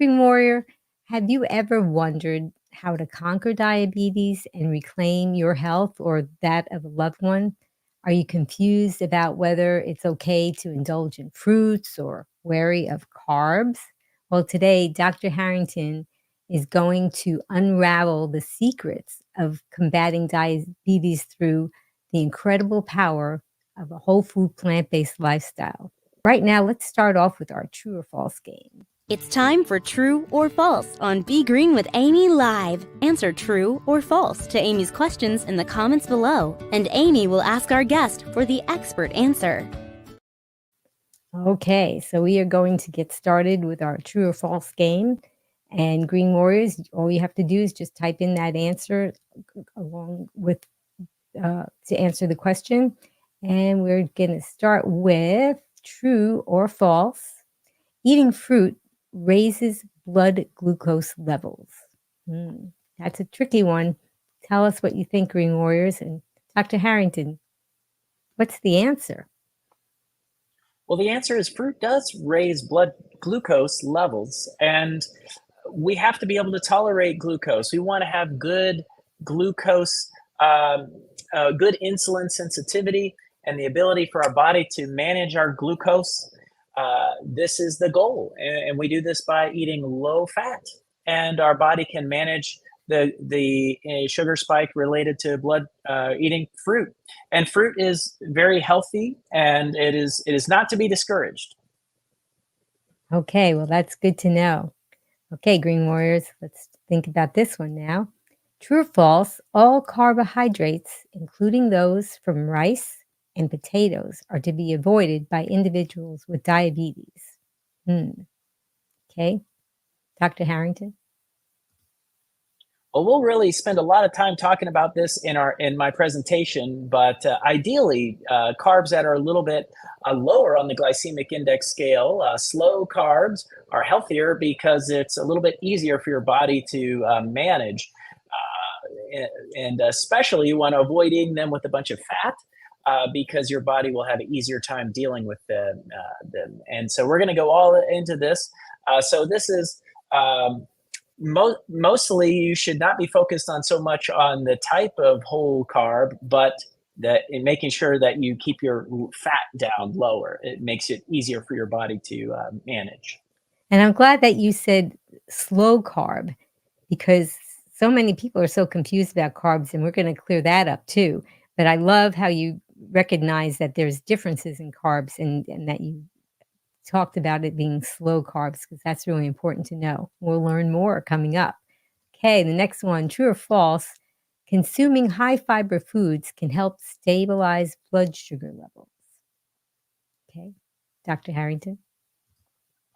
Green Warrior, have you ever wondered how to conquer diabetes and reclaim your health or that of a loved one? Are you confused about whether it's okay to indulge in fruits or wary of carbs? Well, today, Dr. Harrington is going to unravel the secrets of combating diabetes through the incredible power of a whole food, plant based lifestyle. Right now, let's start off with our true or false game. It's time for True or False on Be Green with Amy Live. Answer true or false to Amy's questions in the comments below, and Amy will ask our guest for the expert answer. Okay, so we are going to get started with our true or false game. And Green Warriors, all you have to do is just type in that answer along with to answer the question. And we're going to start with true or false. Eating fruit raises blood glucose levels. That's a tricky one. Tell us what you think, Green Warriors. And Dr. Harrington, what's the answer? Well, the answer is fruit does raise blood glucose levels, and we have to be able to tolerate glucose. We want to have good glucose, good insulin sensitivity, and the ability for our body to manage our glucose. This is the goal, and we do this by eating low fat, and our body can manage the sugar spike related to blood eating fruit. And fruit is very healthy, and it is not to be discouraged. Okay, well, that's good to know. Okay, Green Warriors, let's think about this one now. True or false, all carbohydrates, including those from rice and potatoes, are to be avoided by individuals with diabetes. Okay, Dr. Harrington? Well, we'll really spend a lot of time talking about this in my presentation, but ideally, carbs that are a little bit lower on the glycemic index scale, slow carbs are healthier because it's a little bit easier for your body to manage. And especially you want to avoid eating them with a bunch of fat because your body will have an easier time dealing with them. And so we're going to go all into this. So this is... mostly you should not be focused on so much on the type of whole carb, but that in making sure that you keep your fat down lower. It makes it easier for your body to manage. And I'm glad that you said slow carb, because so many people are so confused about carbs, and we're going to clear that up too. But I love how you recognize that there's differences in carbs and that you talked about it being slow carbs, because that's really important to know. We'll learn more coming up. Okay, the next one, true or false, consuming high fiber foods can help stabilize blood sugar levels. Okay, Dr. Harrington?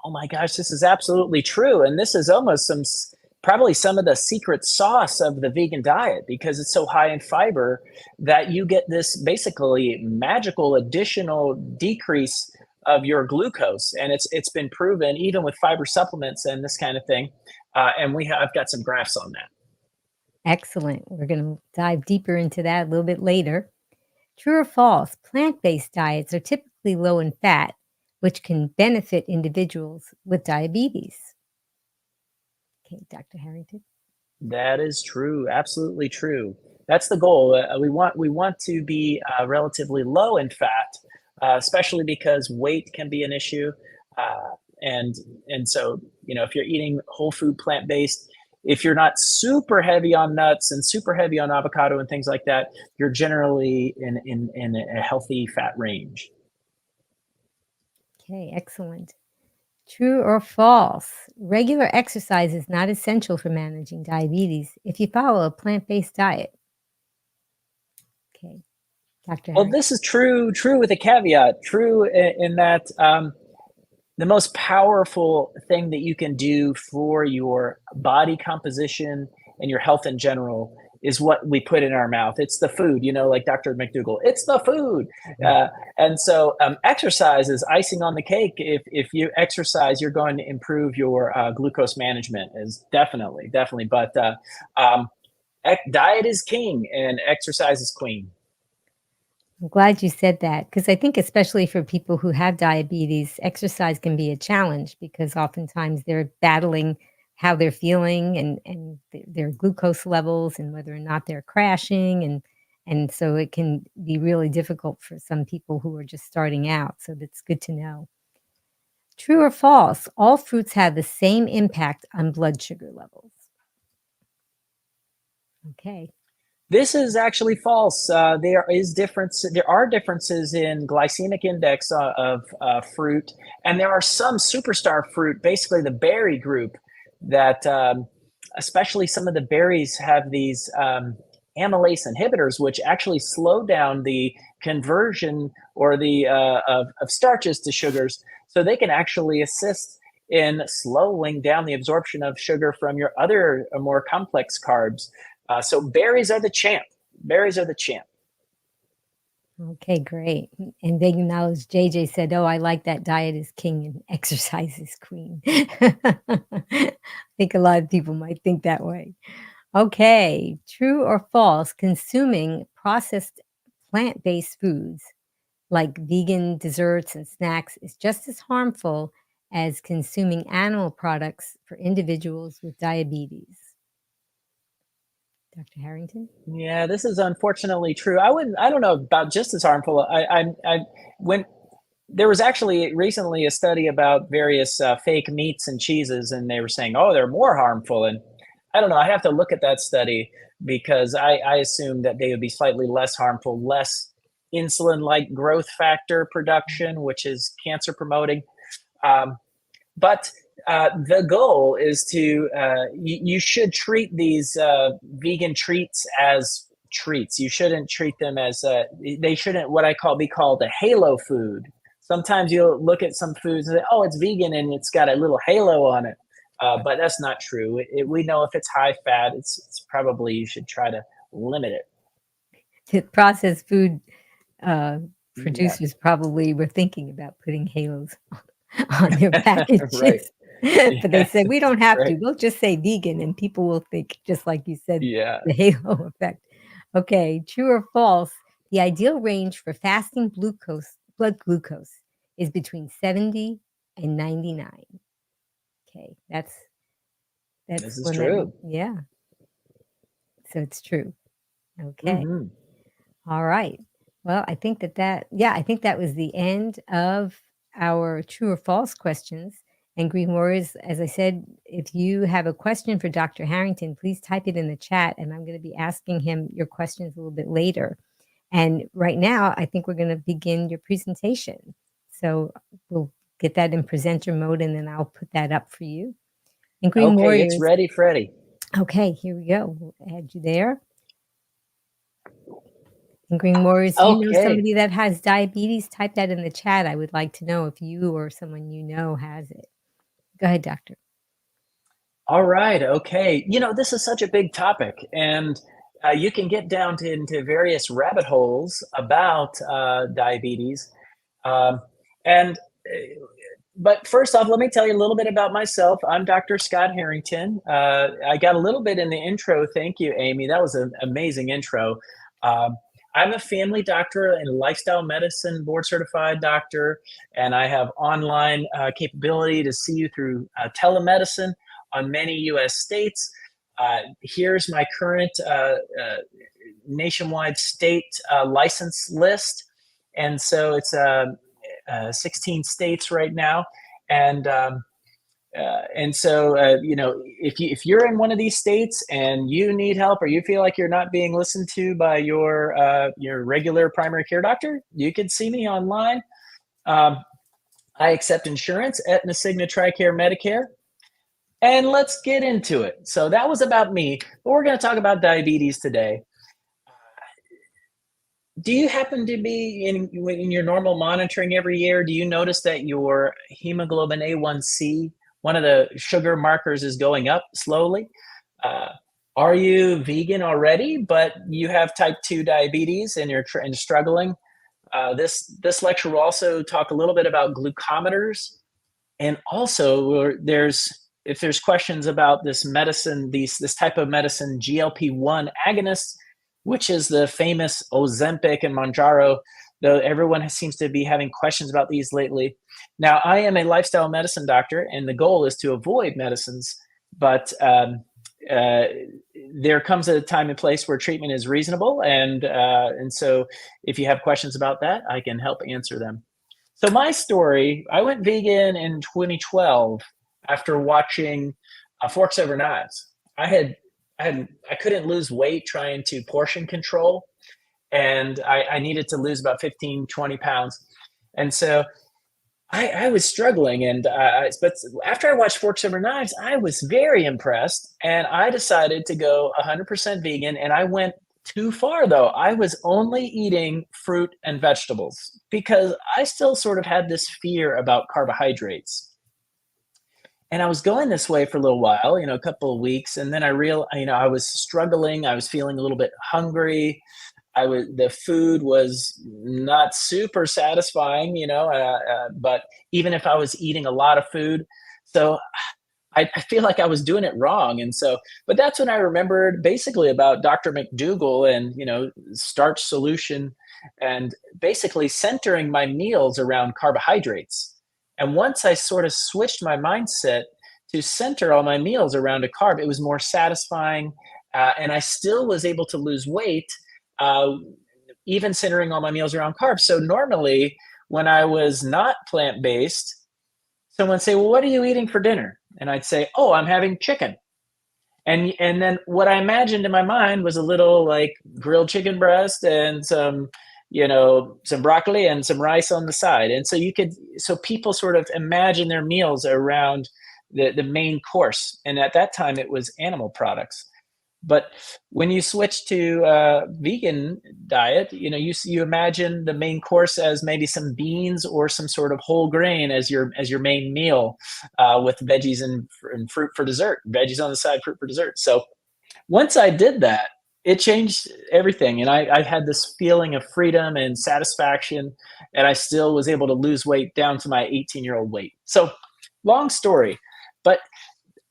Oh my gosh, this is absolutely true. And this is almost probably some of the secret sauce of the vegan diet, because it's so high in fiber that you get this basically magical additional decrease of your glucose. And it's been proven even with fiber supplements and this kind of thing. And I've got some graphs on that. Excellent. We're going to dive deeper into that a little bit later. True or false, plant-based diets are typically low in fat, which can benefit individuals with diabetes. Okay, Dr. Harrington. That is true. Absolutely true. That's the goal. We want to be relatively low in fat, especially because weight can be an issue. And so, if you're eating whole food plant-based, if you're not super heavy on nuts and super heavy on avocado and things like that, you're generally in a healthy fat range. Okay, excellent. True or false, regular exercise is not essential for managing diabetes if you follow a plant-based diet. Okay, Dr. Well, this is true with a caveat. True in that the most powerful thing that you can do for your body composition and your health in general is what we put in our mouth. It's the food, like Dr. McDougall, it's the food. And so exercise is icing on the cake. If you exercise, you're going to improve your glucose management, is definitely. But diet is king and exercise is queen. I'm glad you said that because I think especially for people who have diabetes, exercise can be a challenge because oftentimes they're battling how they're feeling and their glucose levels and whether or not they're crashing and so it can be really difficult for some people who are just starting out. So that's good to know. True or false? All fruits have the same impact on blood sugar levels. Okay. This is actually false. There are differences in glycemic index of fruit, and there are some superstar fruit, basically the berry group, that especially some of the berries have these amylase inhibitors, which actually slow down the conversion or the of starches to sugars, so they can actually assist in slowing down the absorption of sugar from your other more complex carbs. So berries are the champ. Berries are the champ. Okay, great. And they acknowledge JJ said, "Oh, I like that diet is king and exercise is queen." I think a lot of people might think that way. Okay, true or false, consuming processed plant-based foods like vegan desserts and snacks is just as harmful as consuming animal products for individuals with diabetes. Dr. Harrington? Yeah, this is unfortunately true. I don't know about just as harmful. When there was actually recently a study about various fake meats and cheeses, and they were saying, oh, they're more harmful. And I don't know. I have to look at that study because I assume that they would be slightly less harmful, less insulin-like growth factor production, which is cancer promoting. Um, but the goal is to you should treat these vegan treats as treats. You shouldn't treat them as they shouldn't what I call be called a halo food. Sometimes you'll look at some foods and say, "Oh, it's vegan and it's got a little halo on it," but that's not true. We know if it's high fat, it's probably you should try to limit it. The processed food uh, Yeah, producers probably were thinking about putting halos on their right. packages, but they Yeah, said, "We don't have right. to. We'll just say vegan," and people will think, just like you said, Yeah. the halo effect. Okay, true or false, the ideal range for fasting blood glucose is between 70 and 99. Okay, that's This is one that true. yeah, so it's true. Okay. Hmm. All right. Well, I think I think that was the end of our true or false questions. And Green Warriors, as I said, if you have a question for Dr. Harrington, please type it in the chat and I'm going to be asking him your questions a little bit later. And right now, I think we're going to begin your presentation. So we'll get that in presenter mode and then I'll put that up for you. And Green Okay, it's Warriors, ready, Freddy. okay, here we go. We'll add you there. And Green Warriors, you know Okay. somebody that has diabetes? Type that in the chat. I would like to know if you or someone you know has it. Go ahead, doctor. All right. Okay. This is such a big topic, and you can get down into various rabbit holes about diabetes. Um, and but first off, let me tell you a little bit about myself. I'm Dr. Scott Harrington. I got a little bit in the intro. Thank you, Amy. That was an amazing intro. Um, I'm a family doctor and lifestyle medicine board certified doctor, and I have online capability to see you through telemedicine on many U.S. states. Here's my current nationwide state license list. And so it's 16 states right now. And if you're in one of these states and you need help or you feel like you're not being listened to by your regular primary care doctor, you can see me online. I accept insurance, Aetna, Cigna, TRICARE, Medicare. And let's get into it. So that was about me, but we're going to talk about diabetes today. Do you happen to be in your normal monitoring every year? Do you notice that your hemoglobin A1C, one of the sugar markers, is going up slowly? Uh, are you vegan already, but you have type 2 diabetes and you're struggling? This lecture will also talk a little bit about glucometers, and also if there's questions about this medicine, this type of medicine, GLP-1 agonists, which is the famous Ozempic and Mounjaro, though everyone seems to be having questions about these lately. Now, I am a lifestyle medicine doctor, and the goal is to avoid medicines, but uh, there comes a time and place where treatment is reasonable, and so if you have questions about that, I can help answer them. So my story, I went vegan in 2012 after watching Forks Over Knives. I had I couldn't lose weight trying to portion control, and I needed to lose about 15, 20 pounds. And so I was struggling, but after I watched Forks Over Knives, I was very impressed, and I decided to go 100% vegan. And I went too far, though. I was only eating fruit and vegetables because I still sort of had this fear about carbohydrates. And I was going this way for a little while, a couple of weeks, and then I was struggling. I was feeling a little bit hungry. The food was not super satisfying, but even if I was eating a lot of food, so I feel like I was doing it wrong. And so, but that's when I remembered basically about Dr. McDougall and, starch solution, and basically centering my meals around carbohydrates. And once I sort of switched my mindset to center all my meals around a carb, it was more satisfying. And I still was able to lose weight, uh, even centering all my meals around carbs. So normally, when I was not plant based, someone would say, "Well, what are you eating for dinner?" And I'd say, "Oh, I'm having chicken." And then what I imagined in my mind was a little like grilled chicken breast and some broccoli and some rice on the side. And so people sort of imagine their meals around the main course. And at that time, it was animal products. But when you switch to vegan diet, you imagine the main course as maybe some beans or some sort of whole grain as your main meal, with veggies and fruit for dessert. Veggies on the side, fruit for dessert. So once I did that, it changed everything, and I had this feeling of freedom and satisfaction, and I still was able to lose weight down to my 18-year-old weight. So, long story, but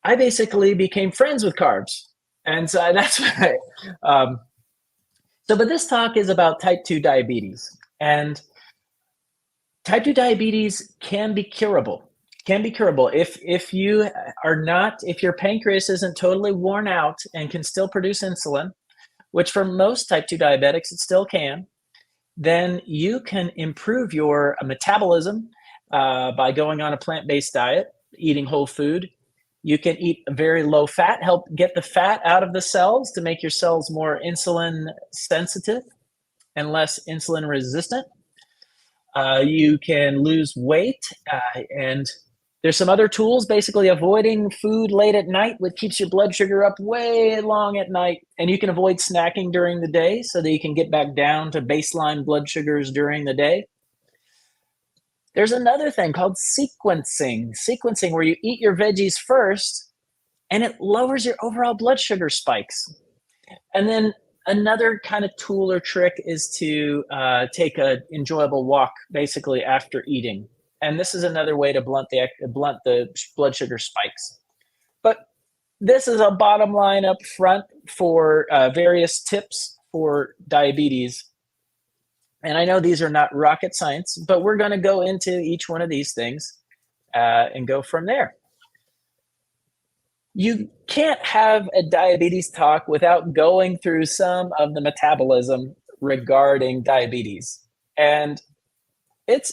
I basically became friends with carbs. And so that's why. But this talk is about type 2 diabetes. And type 2 diabetes can be curable. If your pancreas isn't totally worn out and can still produce insulin, which for most type 2 diabetics it still can, then you can improve your metabolism by going on a plant-based diet, eating whole food. You can eat very low fat, help get the fat out of the cells to make your cells more insulin sensitive and less insulin resistant. You can lose weight, and there's some other tools, basically avoiding food late at night, which keeps your blood sugar up way long at night. And you can avoid snacking during the day so that you can get back down to baseline blood sugars during the day. There's another thing called sequencing where you eat your veggies first and it lowers your overall blood sugar spikes. And then another kind of tool or trick is to take an enjoyable walk basically after eating. And this is another way to blunt the blood sugar spikes. But this is a bottom line up front for various tips for diabetes. And I know these are not rocket science, but we're going to go into each one of these things and go from there. You can't have a diabetes talk without going through some of the metabolism regarding diabetes. And at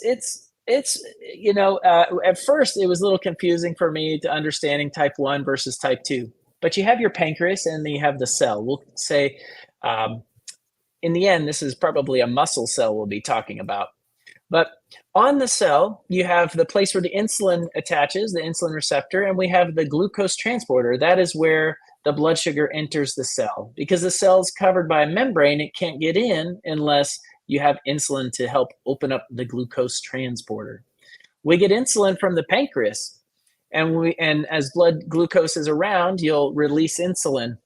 first it was a little confusing for me to understanding type 1 versus type 2. But you have your pancreas and then you have the cell. We'll say, in the end, this is probably a muscle cell we'll be talking about. But on the cell, you have the place where the insulin attaches, the insulin receptor, and we have the glucose transporter. That is where the blood sugar enters the cell. Because the cell is covered by a membrane, it can't get in unless you have insulin to help open up the glucose transporter. We get insulin from the pancreas, and as blood glucose is around, you'll release insulin.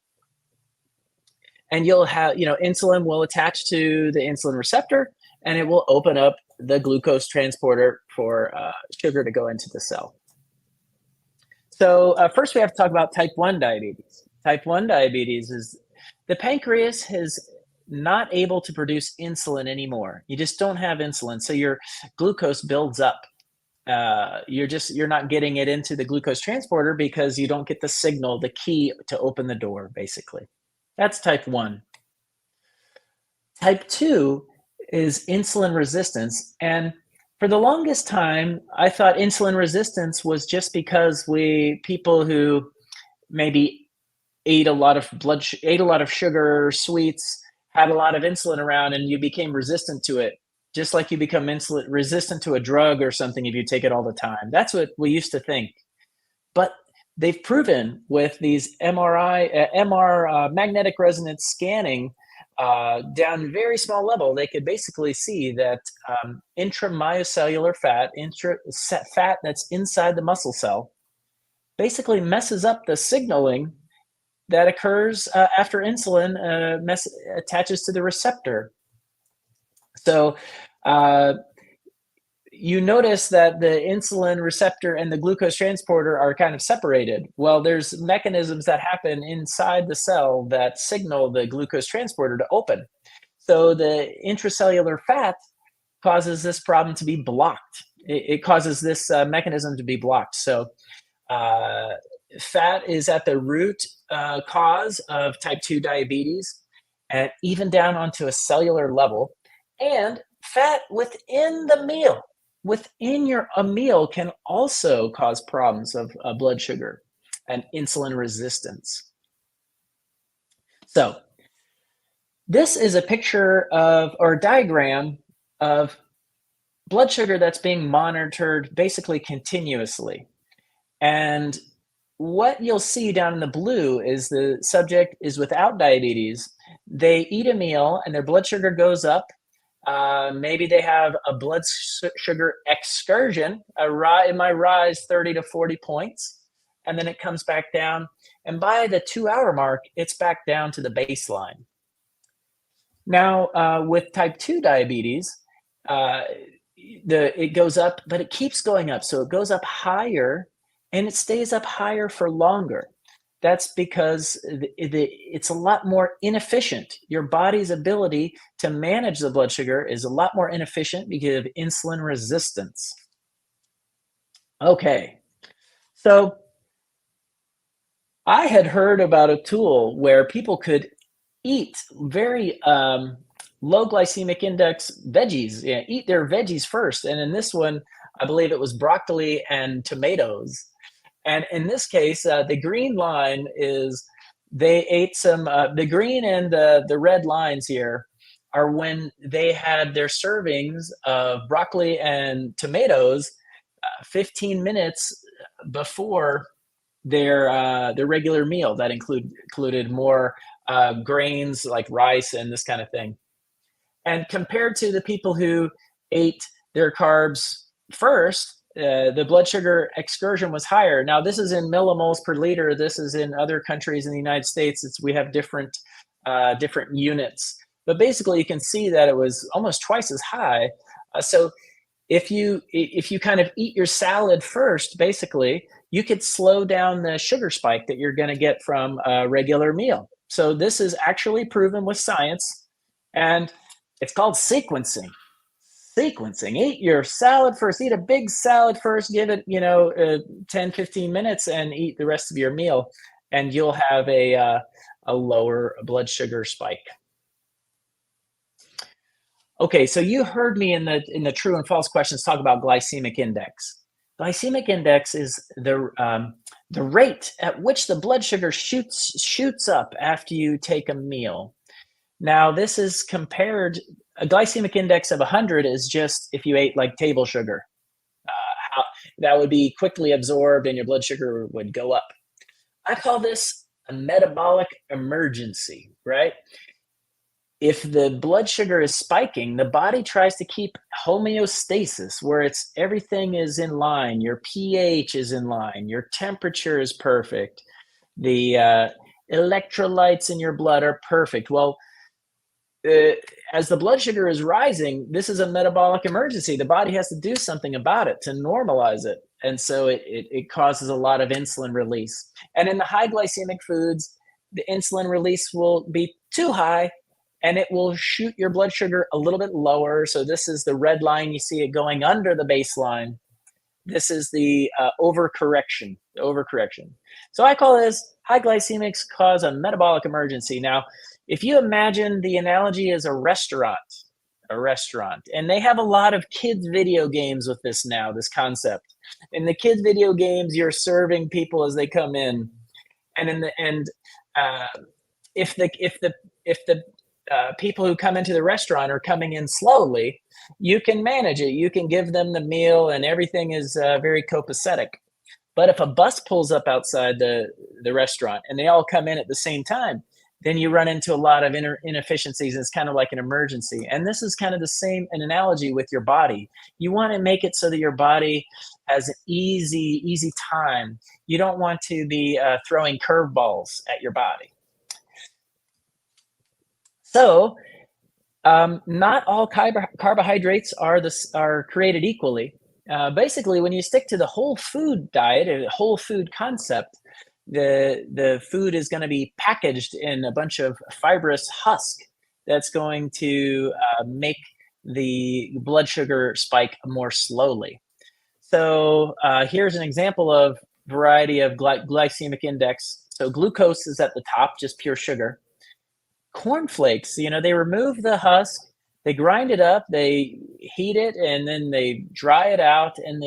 And you'll have, insulin will attach to the insulin receptor, and it will open up the glucose transporter for sugar to go into the cell. So first we have to talk about type 1 diabetes. Type 1 diabetes is the pancreas not able to produce insulin anymore. You just don't have insulin. So your glucose builds up. You're not getting it into the glucose transporter because you don't get the signal, the key to open the door, basically. That's type 1. Type 2 is insulin resistance. And for the longest time, I thought insulin resistance was just because people who maybe ate a lot of sugar, sweets, had a lot of insulin around, and you became resistant to it, just like you become insulin resistant to a drug or something if you take it all the time. That's what we used to think. But they've proven with these magnetic resonance scanning down very small level, they could basically see that intramyocellular fat, fat that's inside the muscle cell, basically messes up the signaling that occurs after insulin attaches to the receptor. So you notice that the insulin receptor and the glucose transporter are kind of separated. Well, there's mechanisms that happen inside the cell that signal the glucose transporter to open. So the intracellular fat causes this problem to be blocked. It causes this mechanism to be blocked. So fat is at the root cause of type 2 diabetes, and even down onto a cellular level. And fat within the meal, a meal, can also cause problems of blood sugar and insulin resistance. So this is a picture or diagram of blood sugar that's being monitored basically continuously. And what you'll see down in the blue is the subject is without diabetes. They eat a meal and their blood sugar goes up. Maybe they have a blood sugar excursion. It might rise 30 to 40 points, and then it comes back down. And by the 2-hour mark, it's back down to the baseline. Now, with type 2 diabetes, it goes up, but it keeps going up. So it goes up higher, and it stays up higher for longer. That's because it's a lot more inefficient. Your body's ability to manage the blood sugar is a lot more inefficient because of insulin resistance. Okay, so I had heard about a tool where people could eat very low glycemic index veggies, eat their veggies first. And in this one, I believe it was broccoli and tomatoes. And in this case, the green line is they ate some, the green and the red lines here are when they had their servings of broccoli and tomatoes 15 minutes before their regular meal that included more grains like rice and this kind of thing. And compared to the people who ate their carbs first, the blood sugar excursion was higher. Now, this is in millimoles per liter. This is in other countries in the United States. We have different units. But basically, you can see that it was almost twice as high. So if you kind of eat your salad first, basically, you could slow down the sugar spike that you're going to get from a regular meal. So this is actually proven with science, and it's called sequencing. Eat your salad first. Eat a big salad first. Give it 10 15 minutes and eat the rest of your meal, and you'll have a lower blood sugar spike. Okay, so you heard me in the true and false questions talk about glycemic index. Glycemic index is the rate at which the blood sugar shoots up after you take a meal. Now, this is compared. A glycemic index of 100 is just if you ate like table sugar. That would be quickly absorbed and your blood sugar would go up. I call this a metabolic emergency, right? If the blood sugar is spiking, the body tries to keep homeostasis where everything is in line. Your pH is in line. Your temperature is perfect. The electrolytes in your blood are perfect. Well, as the blood sugar is rising, this is a metabolic emergency. The body has to do something about it to normalize it. And so it causes a lot of insulin release. And in the high glycemic foods, the insulin release will be too high, and it will shoot your blood sugar a little bit lower. So this is the red line. You see it going under the baseline. This is the overcorrection. So I call this high glycemics cause a metabolic emergency. Now, if you imagine the analogy as a restaurant, and they have a lot of kids video games with this now, this concept. In the kids video games, you're serving people as they come in, and in the end, if the people who come into the restaurant are coming in slowly, you can manage it. You can give them the meal, and everything is very copacetic. But if a bus pulls up outside the restaurant and they all come in at the same time, then you run into a lot of inefficiencies. It's kind of like an emergency. And this is kind of the same, an analogy with your body. You want to make it so that your body has an easy time. You don't want to be throwing curveballs at your body. So not all carbohydrates are created equally. Basically, when you stick to the whole food diet, a whole food concept, the food is going to be packaged in a bunch of fibrous husk that's going to make the blood sugar spike more slowly. So here's an example of variety of glycemic index. So glucose is at the top, just pure sugar. Cornflakes, they remove the husk, they grind it up, they heat it, and then they dry it out. And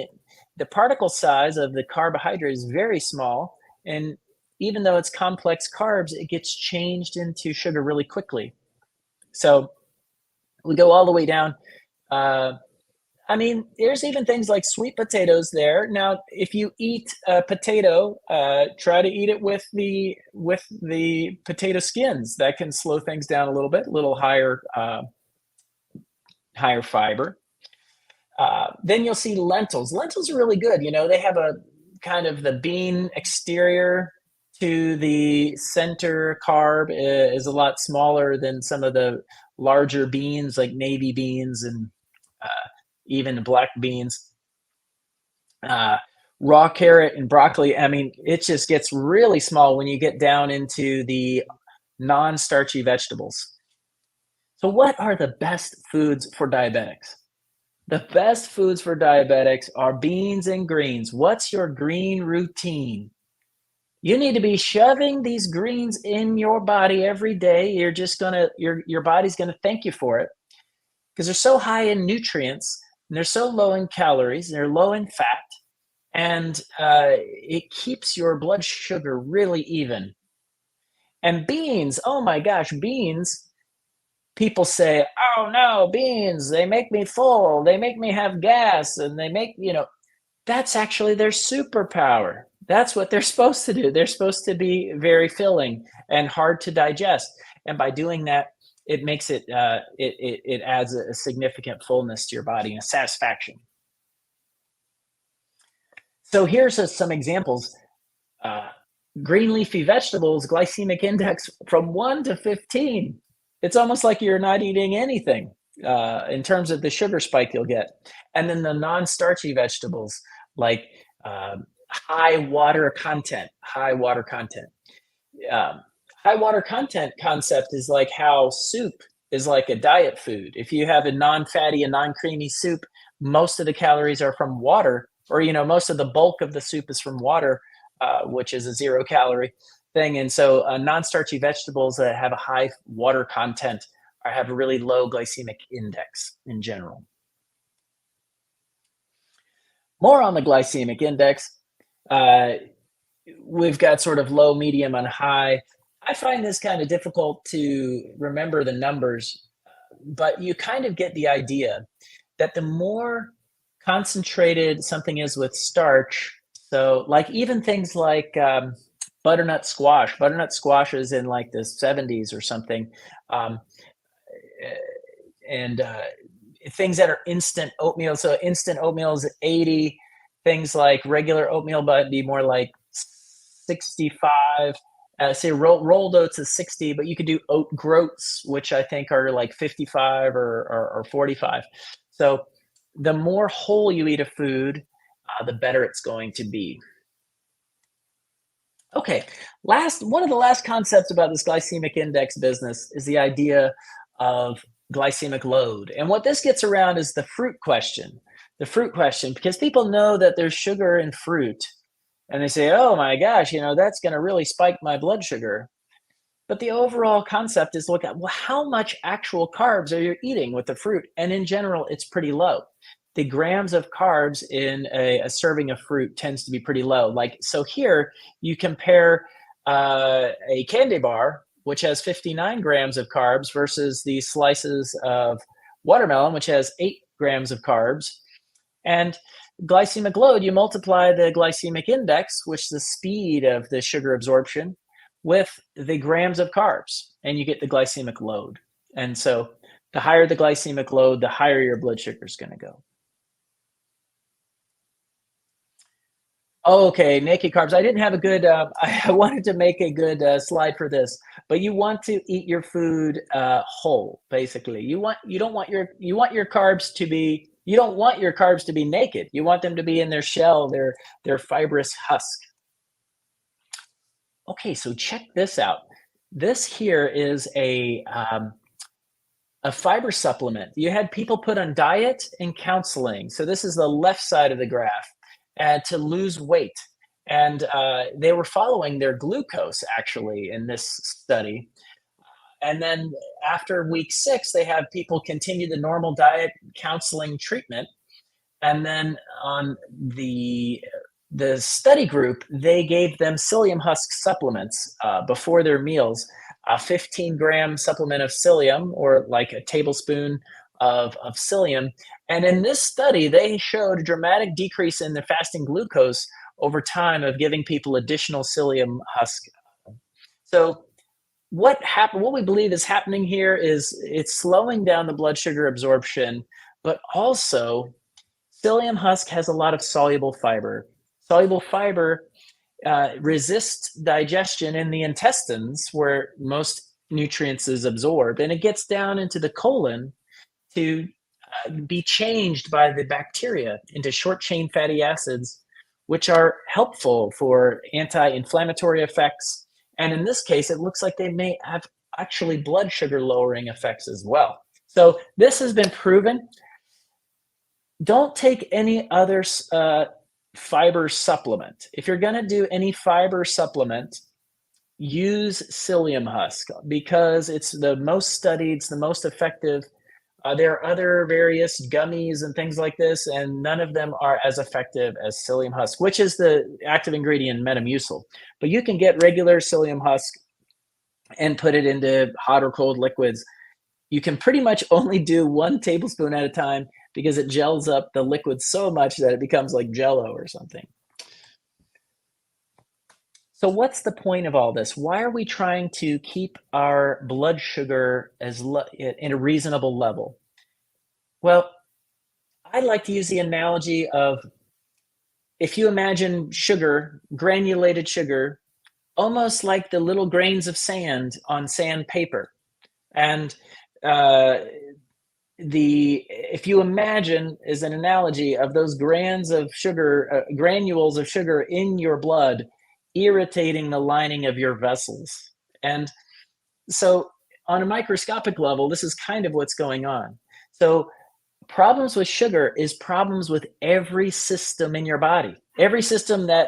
the particle size of the carbohydrate is very small. And even though it's complex carbs, it gets changed into sugar really quickly. So we go all the way down. There's even things like sweet potatoes there. Now, if you eat a potato, try to eat it with the potato skins. That can slow things down a little bit, a little higher fiber. Then you'll see lentils. Lentils are really good. They have a kind of the bean exterior to the center carb is a lot smaller than some of the larger beans like navy beans and even black beans. Raw carrot and broccoli, it just gets really small when you get down into the non-starchy vegetables. So what are the best foods for diabetics? The best foods for diabetics are beans and greens. What's your green routine? You need to be shoving these greens in your body every day. Your body's gonna thank you for it because they're so high in nutrients and they're so low in calories, and they're low in fat, and it keeps your blood sugar really even. And beans, oh my gosh, beans. People say, oh no, beans, they make me full, they make me have gas, and they make, that's actually their superpower. That's what they're supposed to do. They're supposed to be very filling and hard to digest. And by doing that, it makes it adds a significant fullness to your body and a satisfaction. So here's some examples. Green leafy vegetables, glycemic index from 1 to 15. It's almost like you're not eating anything in terms of the sugar spike you'll get. And then the non-starchy vegetables, like high water content. High water content concept is like how soup is like a diet food. If you have a non-fatty and non-creamy soup, most of the calories are from water, or most of the bulk of the soup is from water, which is a 0 calorie thing. And so non-starchy vegetables that have a high water content have a really low glycemic index in general. More on the glycemic index. We've got sort of low, medium, and high. I find this kind of difficult to remember the numbers, but you kind of get the idea that the more concentrated something is with starch, so like even things like butternut squash is in like the 70s or something, and things that are instant oatmeal, so instant oatmeal is 80, things like regular oatmeal but be more like 65, say rolled oats is 60, but you could do oat groats, which I think are like 55 or 45. So the more whole you eat a food, the better it's going to be. Okay, one of the last concepts about this glycemic index business is the idea of glycemic load. And what this gets around is the fruit question. The fruit question, because people know that there's sugar in fruit, and they say, oh my gosh, that's going to really spike my blood sugar. But the overall concept is look at, well, how much actual carbs are you eating with the fruit? And in general, it's pretty low. The grams of carbs in a serving of fruit tends to be pretty low. Like, so here you compare a candy bar, which has 59 grams of carbs, versus the slices of watermelon, which has 8 grams of carbs. And glycemic load, you multiply the glycemic index, which is the speed of the sugar absorption, with the grams of carbs, and you get the glycemic load. And so the higher the glycemic load, the higher your blood sugar is going to go. Okay, naked carbs. I didn't have a good, I wanted to make a good slide for this, but you want to eat your food whole, basically. You don't want your carbs to be, you don't want your carbs to be naked. You want them to be in their shell, their fibrous husk. Okay, so check this out. This here is a fiber supplement. You had people put on diet and counseling. So this is the left side of the graph, to lose weight. And they were following their glucose, actually, in this study. And then after week 6, they have people continue the normal diet, counseling, treatment. And then on the study group, they gave them psyllium husk supplements before their meals, a 15-gram supplement of psyllium, or like a tablespoon of psyllium. And in this study, they showed a dramatic decrease in the fasting glucose over time of giving people additional psyllium husk. So what we believe is happening here is it's slowing down the blood sugar absorption, but also psyllium husk has a lot of soluble fiber. Soluble fiber resists digestion in the intestines, where most nutrients is absorbed, and it gets down into the colon to be changed by the bacteria into short-chain fatty acids, which are helpful for anti-inflammatory effects. And in this case, it looks like they may have actually blood sugar lowering effects as well. So this has been proven. Don't take any other fiber supplement. If you're going to do any fiber supplement, use psyllium husk, because it's the most studied, it's the most effective. There are other various gummies and things like this, and none of them are as effective as psyllium husk, which is the active ingredient in Metamucil. But you can get regular psyllium husk and put it into hot or cold liquids. You can pretty much only do 1 tablespoon at a time, because it gels up the liquid so much that it becomes like Jell-O or something. So what's the point of all this? Why are we trying to keep our blood sugar in a reasonable level? Well, I like to use the analogy of, if you imagine sugar, granulated sugar, almost like the little grains of sand on sandpaper. And if you imagine, as an analogy of those granules of sugar in your blood, irritating the lining of your vessels. And so on a microscopic level, this is kind of what's going on. So problems with sugar is problems with every system in your body. Every system that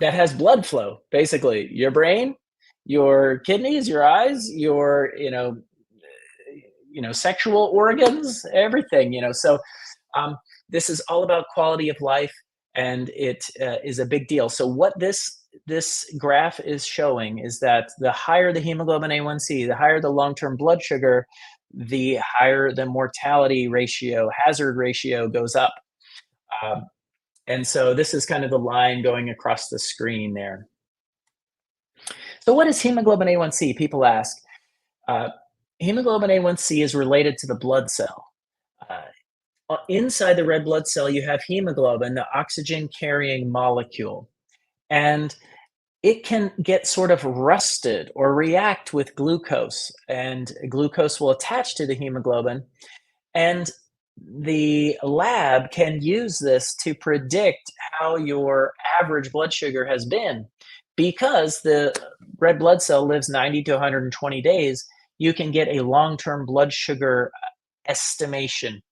that has blood flow, basically. Your brain, your kidneys, your eyes, your sexual organs, everything. So this is all about quality of life, and it is a big deal. So what this graph is showing is that the higher the hemoglobin A1C, the higher the long-term blood sugar, the higher the mortality ratio, hazard ratio goes up. And so this is kind of the line going across the screen there. So what is hemoglobin A1C? People ask. Hemoglobin A1C is related to the blood cell. Inside the red blood cell, you have hemoglobin, the oxygen-carrying molecule. And it can get sort of rusted or react with glucose, and glucose will attach to the hemoglobin. And the lab can use this to predict how your average blood sugar has been. Because the red blood cell lives 90 to 120 days, you can get a long-term blood sugar estimation.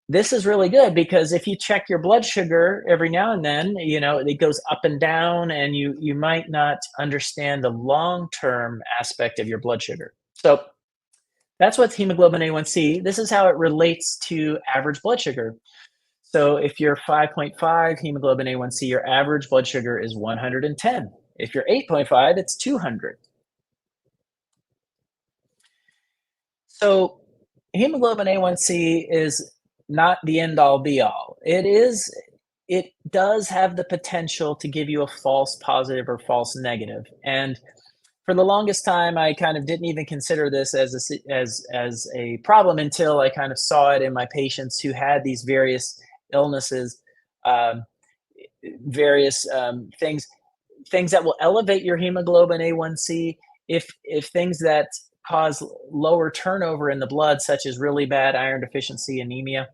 This is really good because if you check your blood sugar every now and then, it goes up and down, and you might not understand the long-term aspect of your blood sugar. So that's what's hemoglobin A1C. This is how it relates to average blood sugar. So if you're 5.5 hemoglobin A1C, your average blood sugar is 110. If you're 8.5, it's 200. So hemoglobin A1C is not the end all be all. It does have the potential to give you a false positive or false negative. And for the longest time, I kind of didn't even consider this as a problem until I kind of saw it in my patients who had these various illnesses, um, various things that will elevate your hemoglobin A1C. If things that cause lower turnover in the blood, such as really bad iron deficiency anemia,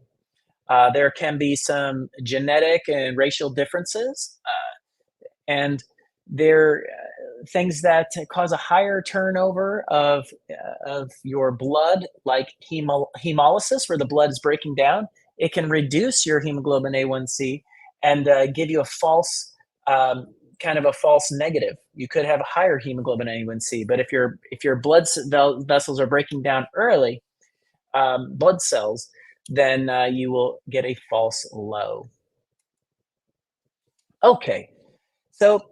there can be some genetic and racial differences, and there things that cause a higher turnover of your blood, like hemolysis, where the blood is breaking down. It can reduce your hemoglobin A1C and give you a false kind of a false negative. You could have a higher hemoglobin A1C, but if your blood vessels are breaking down early, blood cells, then you will get a false low. Okay, so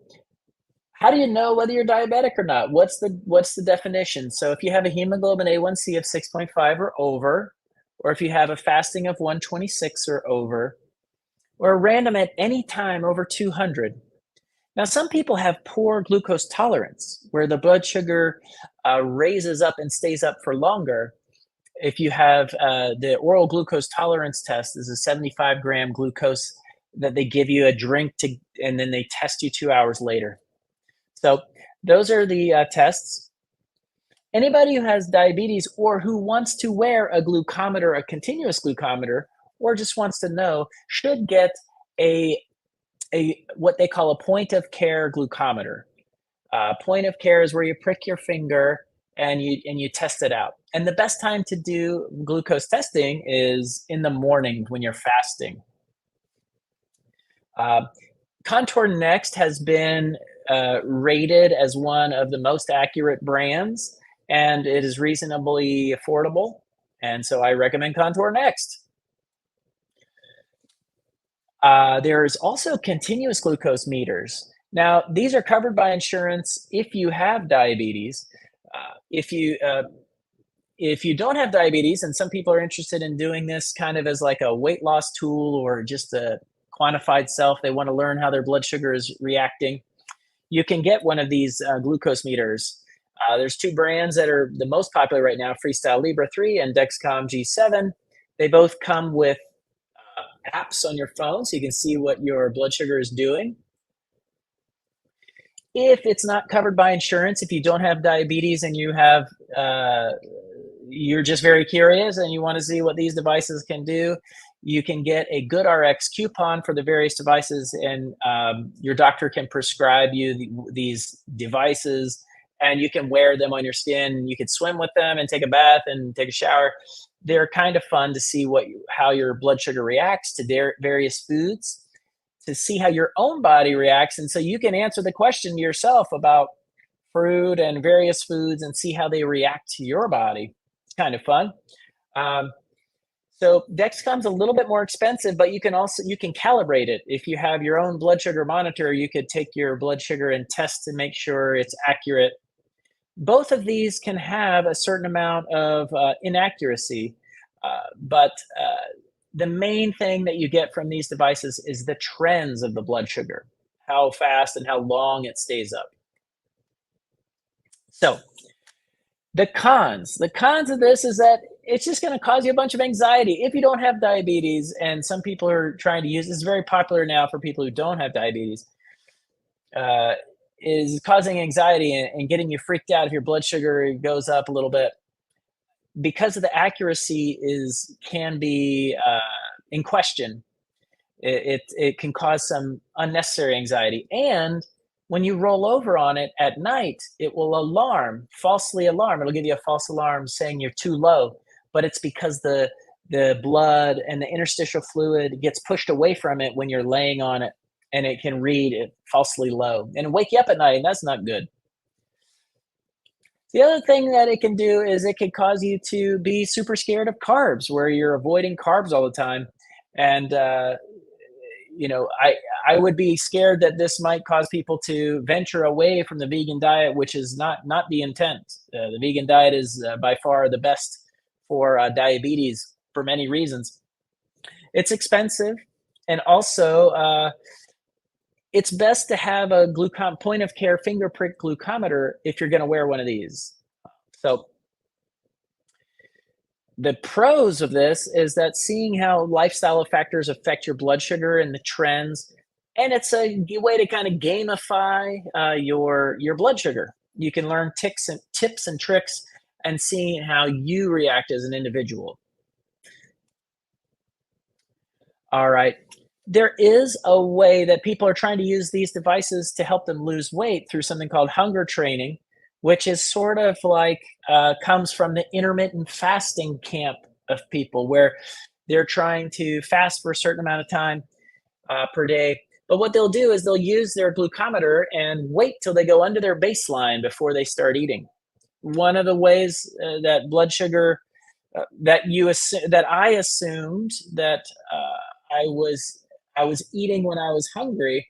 how do you know whether you're diabetic or not? What's the definition? So if you have a hemoglobin A1C of 6.5 or over, or if you have a fasting of 126 or over, or a random at any time over 200. Now, some people have poor glucose tolerance, where the blood sugar raises up and stays up for longer. If you have the oral glucose tolerance test, is a 75-gram glucose that they give you a drink to, and then they test you 2 hours later. So those are the tests. Anybody who has diabetes or who wants to wear a glucometer, a continuous glucometer, or just wants to know, should get a what they call a point of care glucometer. Point of care is where you prick your finger and you test it out. And the best time to do glucose testing is in the morning when you're fasting. Contour Next has been rated as one of the most accurate brands, and it is reasonably affordable. And so I recommend Contour Next. There's also continuous glucose meters. Now, these are covered by insurance if you have diabetes. If you don't have diabetes, and some people are interested in doing this kind of as like a weight loss tool or just a quantified self, they want to learn how their blood sugar is reacting, you can get one of these glucose meters. There's two brands that are the most popular right now, Freestyle Libre 3 and Dexcom G7. They both come with apps on your phone so you can see what your blood sugar is doing. If it's not covered by insurance, if you don't have diabetes and you're just very curious and you want to see what these devices can do, you can get a GoodRx coupon for the various devices, and your doctor can prescribe you these devices, and you can wear them on your skin. You can swim with them and take a bath and take a shower. They're kind of fun to see how your blood sugar reacts to various foods, to see how your own body reacts. And so you can answer the question yourself about fruit and various foods and see how they react to your body. It's kind of fun. So Dexcom's a little bit more expensive, but you can calibrate it. If you have your own blood sugar monitor, you could take your blood sugar and test to make sure it's accurate. Both of these can have a certain amount of inaccuracy, but the main thing that you get from these devices is the trends of the blood sugar, how fast and how long it stays up. So the cons of this is that it's just going to cause you a bunch of anxiety if you don't have diabetes. And some people are trying to use this. Is very popular now for people who don't have diabetes. Is causing anxiety and getting you freaked out if your blood sugar goes up a little bit. because of the accuracy can be in question, it can cause some unnecessary anxiety. And when you roll over on it at night, it will falsely alarm. It'll give you a false alarm saying you're too low, but it's because the blood and the interstitial fluid gets pushed away from it when you're laying on it, and it can read it falsely low and wake you up at night, and that's not good. The other thing that it can do is it can cause you to be super scared of carbs, where you're avoiding carbs all the time. And I would be scared that this might cause people to venture away from the vegan diet, which is not the intent. The vegan diet is by far the best for diabetes for many reasons. It's expensive, and also it's best to have a point of care finger prick glucometer if you're going to wear one of these. So the pros of this is that seeing how lifestyle factors affect your blood sugar and the trends, and it's a way to kind of gamify your blood sugar. You can learn tips and tricks and see how you react as an individual. All right. There is a way that people are trying to use these devices to help them lose weight through something called hunger training, which is sort of like comes from the intermittent fasting camp of people, where they're trying to fast for a certain amount of time per day. But what they'll do is they'll use their glucometer and wait till they go under their baseline before they start eating. One of the ways that blood sugar that I assumed that I was eating when I was hungry,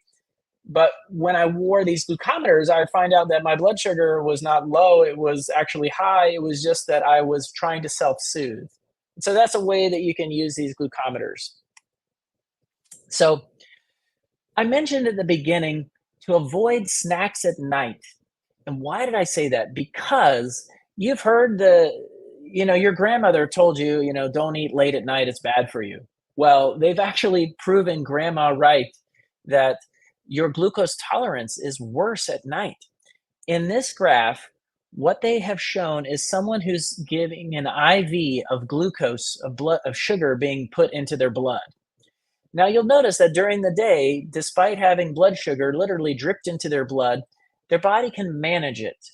but when I wore these glucometers, I find out that my blood sugar was not low. It was actually high. It was just that I was trying to self-soothe. So that's a way that you can use these glucometers. So I mentioned at the beginning to avoid snacks at night. And why did I say that? Because you've heard your grandmother told you, don't eat late at night. It's bad for you. Well, they've actually proven grandma right that your glucose tolerance is worse at night. In this graph, what they have shown is someone who's giving an IV of glucose, of sugar being put into their blood. Now you'll notice that during the day, despite having blood sugar literally dripped into their blood, their body can manage it.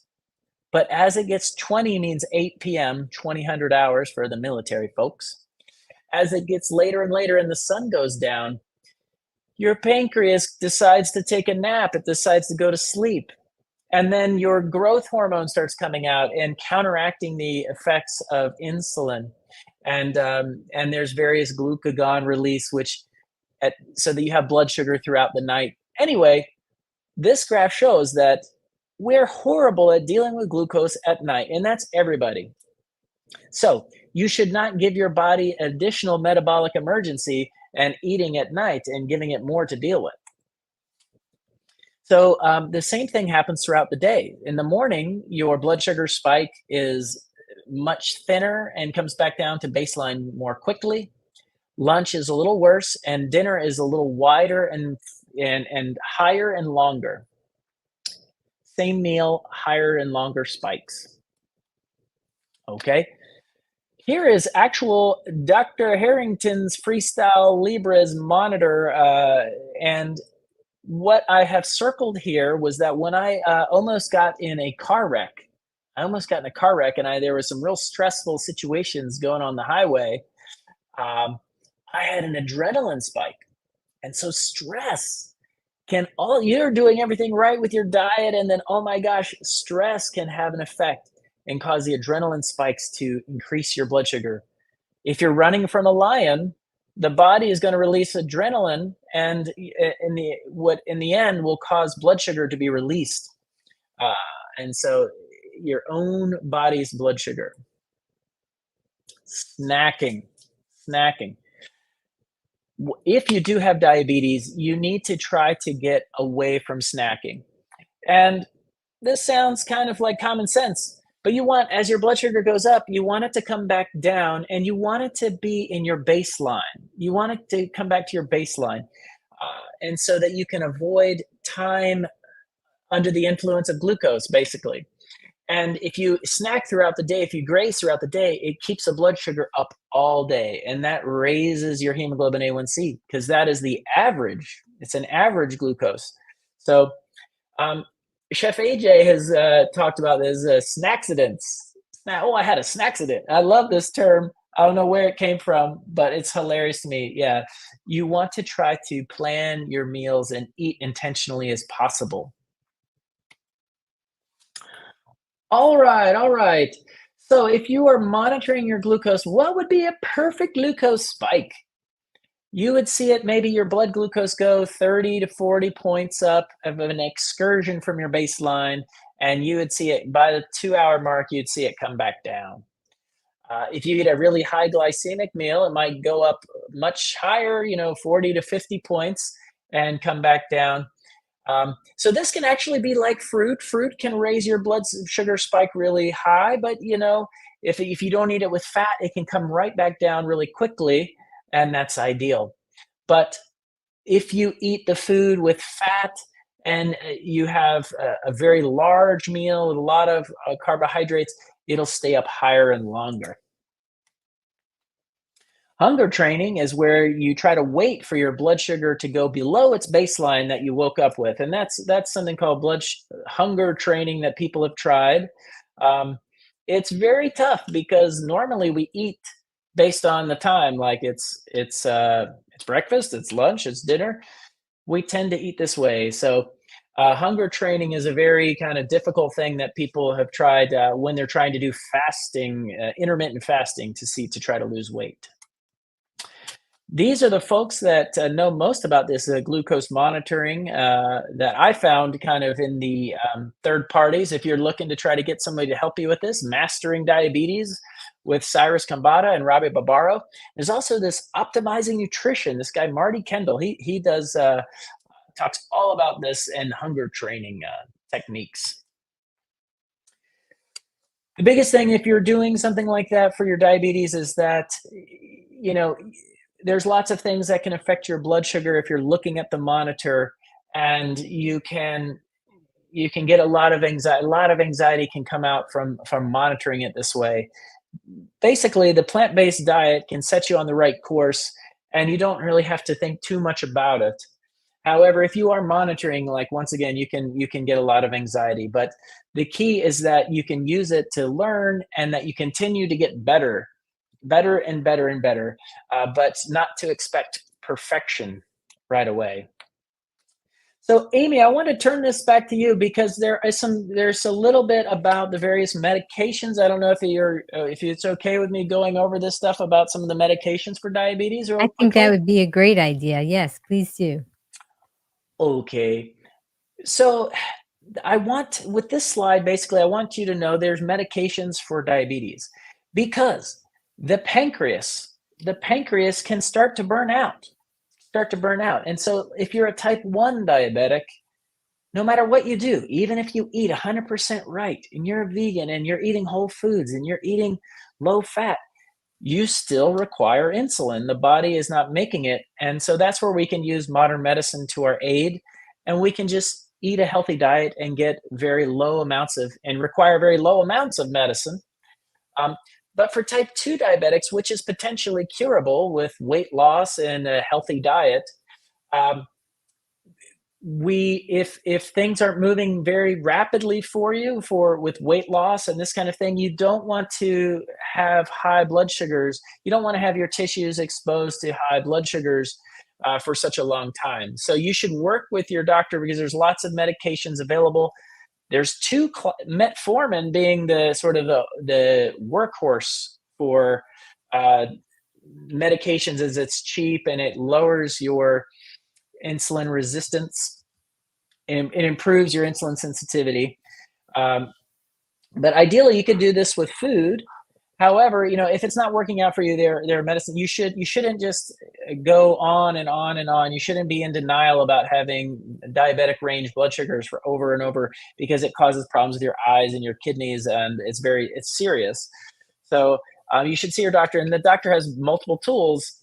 But as it gets 20 means 8 p.m., 2000 hours for the military folks. As it gets later and later and the sun goes down, your pancreas decides to take a nap. It decides to go to sleep. And then your growth hormone starts coming out and counteracting the effects of insulin. And there's various glucagon release, so that you have blood sugar throughout the night. Anyway, this graph shows that we're horrible at dealing with glucose at night, and that's everybody. So you should not give your body additional metabolic emergency and eating at night and giving it more to deal with. So the same thing happens throughout the day. In the morning, your blood sugar spike is much thinner and comes back down to baseline more quickly. Lunch is a little worse, and dinner is a little wider and higher and longer. Same meal, higher and longer spikes. Okay. Here is actual Dr. Harrington's Freestyle Libres monitor, and what I have circled here was that when I almost got in a car wreck, and there were some real stressful situations going on the highway. I had an adrenaline spike, and so stress you're doing everything right with your diet, and then oh my gosh, stress can have an effect and cause the adrenaline spikes to increase your blood sugar. If you're running from a lion, the body is going to release adrenaline, and in the end will cause blood sugar to be released. And so your own body's blood sugar. Snacking. If you do have diabetes, you need to try to get away from snacking. And this sounds kind of like common sense, but as your blood sugar goes up, you want it to come back down, and you want it to be in your baseline. You want it to come back to your baseline. And so that you can avoid time under the influence of glucose, basically. And if you snack throughout the day, if you graze throughout the day, it keeps the blood sugar up all day. And that raises your hemoglobin A1C because that is the average. It's an average glucose. So um, Chef AJ has talked about this snacksidents. Oh, I had a snacksident. I love this term. I don't know where it came from, but it's hilarious to me. Yeah, you want to try to plan your meals and eat intentionally as possible. All right, all right. So if you are monitoring your glucose, what would be a perfect glucose spike? You would see it, maybe your blood glucose go 30 to 40 points up of an excursion from your baseline, and you would see it by the 2 hour mark, you'd see it come back down. If you eat a really high glycemic meal, it might go up much higher, 40 to 50 points and come back down. So this can actually be like fruit. Fruit can raise your blood sugar spike really high, but if you don't eat it with fat, it can come right back down really quickly, and that's ideal. But if you eat the food with fat and you have a very large meal with a lot of carbohydrates, it'll stay up higher and longer. Hunger training is where you try to wait for your blood sugar to go below its baseline that you woke up with, and that's something called hunger training that people have tried. It's very tough because normally we eat based on the time, like it's breakfast, it's lunch, it's dinner. We tend to eat this way, so hunger training is a very kind of difficult thing that people have tried when they're trying to do fasting, intermittent fasting, to try to lose weight. These are the folks that know most about this glucose monitoring that I found kind of in the third parties. If you're looking to try to get somebody to help you with this, Mastering Diabetes with Cyrus Kambata and Robbie Barbaro. There's also this Optimizing Nutrition. This guy, Marty Kendall, he does talks all about this and hunger training techniques. The biggest thing if you're doing something like that for your diabetes is that, there's lots of things that can affect your blood sugar if you're looking at the monitor, and you can get a lot of anxiety. A lot of anxiety can come out from monitoring it this way. Basically, the plant-based diet can set you on the right course, and you don't really have to think too much about it. However, if you are monitoring, like once again, you can get a lot of anxiety. But the key is that you can use it to learn, and that you continue to get better and better and better, but not to expect perfection right away. So, Amy, I want to turn this back to you because there's a little bit about the various medications. I don't know if it's okay with me going over this stuff about some of the medications for diabetes I real think that quickly. would be a great idea. Yes, please do. Okay. So with this slide, basically, I want you to know there's medications for diabetes because the pancreas can start to burn out. And so if you're a type 1 diabetic, no matter what you do, even if you eat 100% right and you're a vegan and you're eating whole foods and you're eating low fat, you still require insulin. The body is not making it. And so that's where we can use modern medicine to our aid. And we can just eat a healthy diet and get require very low amounts of medicine. But for type 2 diabetics, which is potentially curable with weight loss and a healthy diet, if things aren't moving very rapidly for you with weight loss and this kind of thing, you don't want to have high blood sugars. You don't want to have your tissues exposed to high blood sugars for such a long time. So you should work with your doctor because there's lots of medications available. There's metformin being the sort of the workhorse for medications, as it's cheap and it lowers your insulin resistance and it improves your insulin sensitivity. But ideally, you could do this with food. However, if it's not working out for you, their medicine, you shouldn't just go on and on and on. You shouldn't be in denial about having diabetic range blood sugars for over and over because it causes problems with your eyes and your kidneys, and it's serious. So you should see your doctor, and the doctor has multiple tools.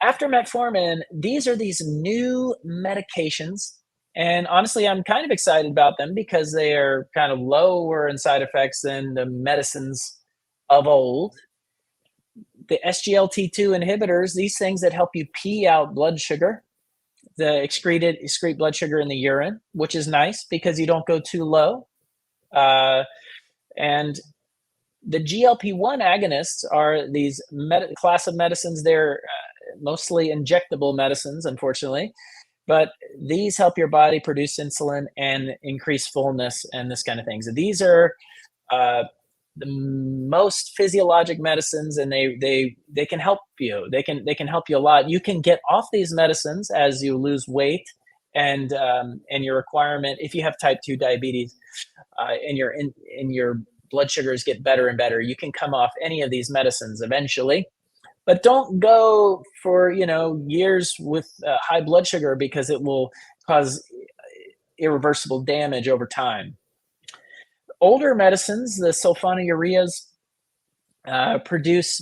After metformin, these are these new medications And honestly, I'm kind of excited about them because they are kind of lower in side effects than the medicines of old. The SGLT2 inhibitors, these things that help you pee out blood sugar, excrete blood sugar in the urine, which is nice because you don't go too low. And the GLP-1 agonists are these class of medicines. They're mostly injectable medicines, unfortunately, but these help your body produce insulin and increase fullness and this kind of things. So these are the most physiologic medicines, and they can help you. They can help you a lot. You can get off these medicines as you lose weight, and your requirement, if you have type 2 diabetes, and your blood sugars get better and better, you can come off any of these medicines eventually. But don't go for years with high blood sugar, because it will cause irreversible damage over time. Older medicines, the sulfonylureas,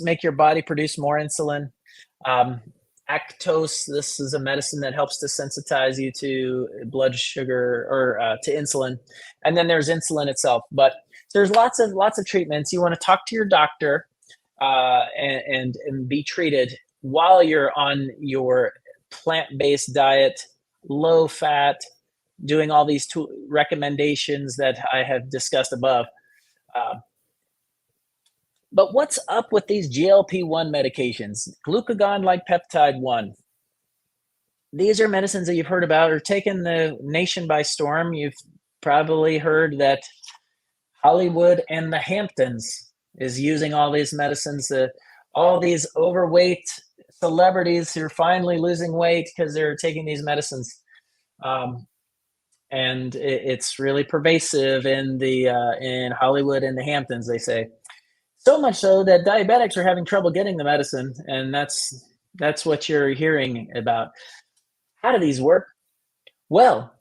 make your body produce more insulin. Actose, this is a medicine that helps to sensitize you to blood sugar, or to insulin. And then there's insulin itself. But there's lots of treatments. You want to talk to your doctor and be treated while you're on your plant-based diet, low fat, doing all these recommendations that I have discussed above. But what's up with these GLP-1 medications? Glucagon-like peptide 1. These are medicines that you've heard about or taken the nation by storm. You've probably heard that Hollywood and the Hamptons is using all these medicines. All these overweight celebrities who are finally losing weight because they're taking these medicines. And it's really pervasive in Hollywood and the Hamptons, they say. So much so that diabetics are having trouble getting the medicine, and that's what you're hearing about. How do these work? Well,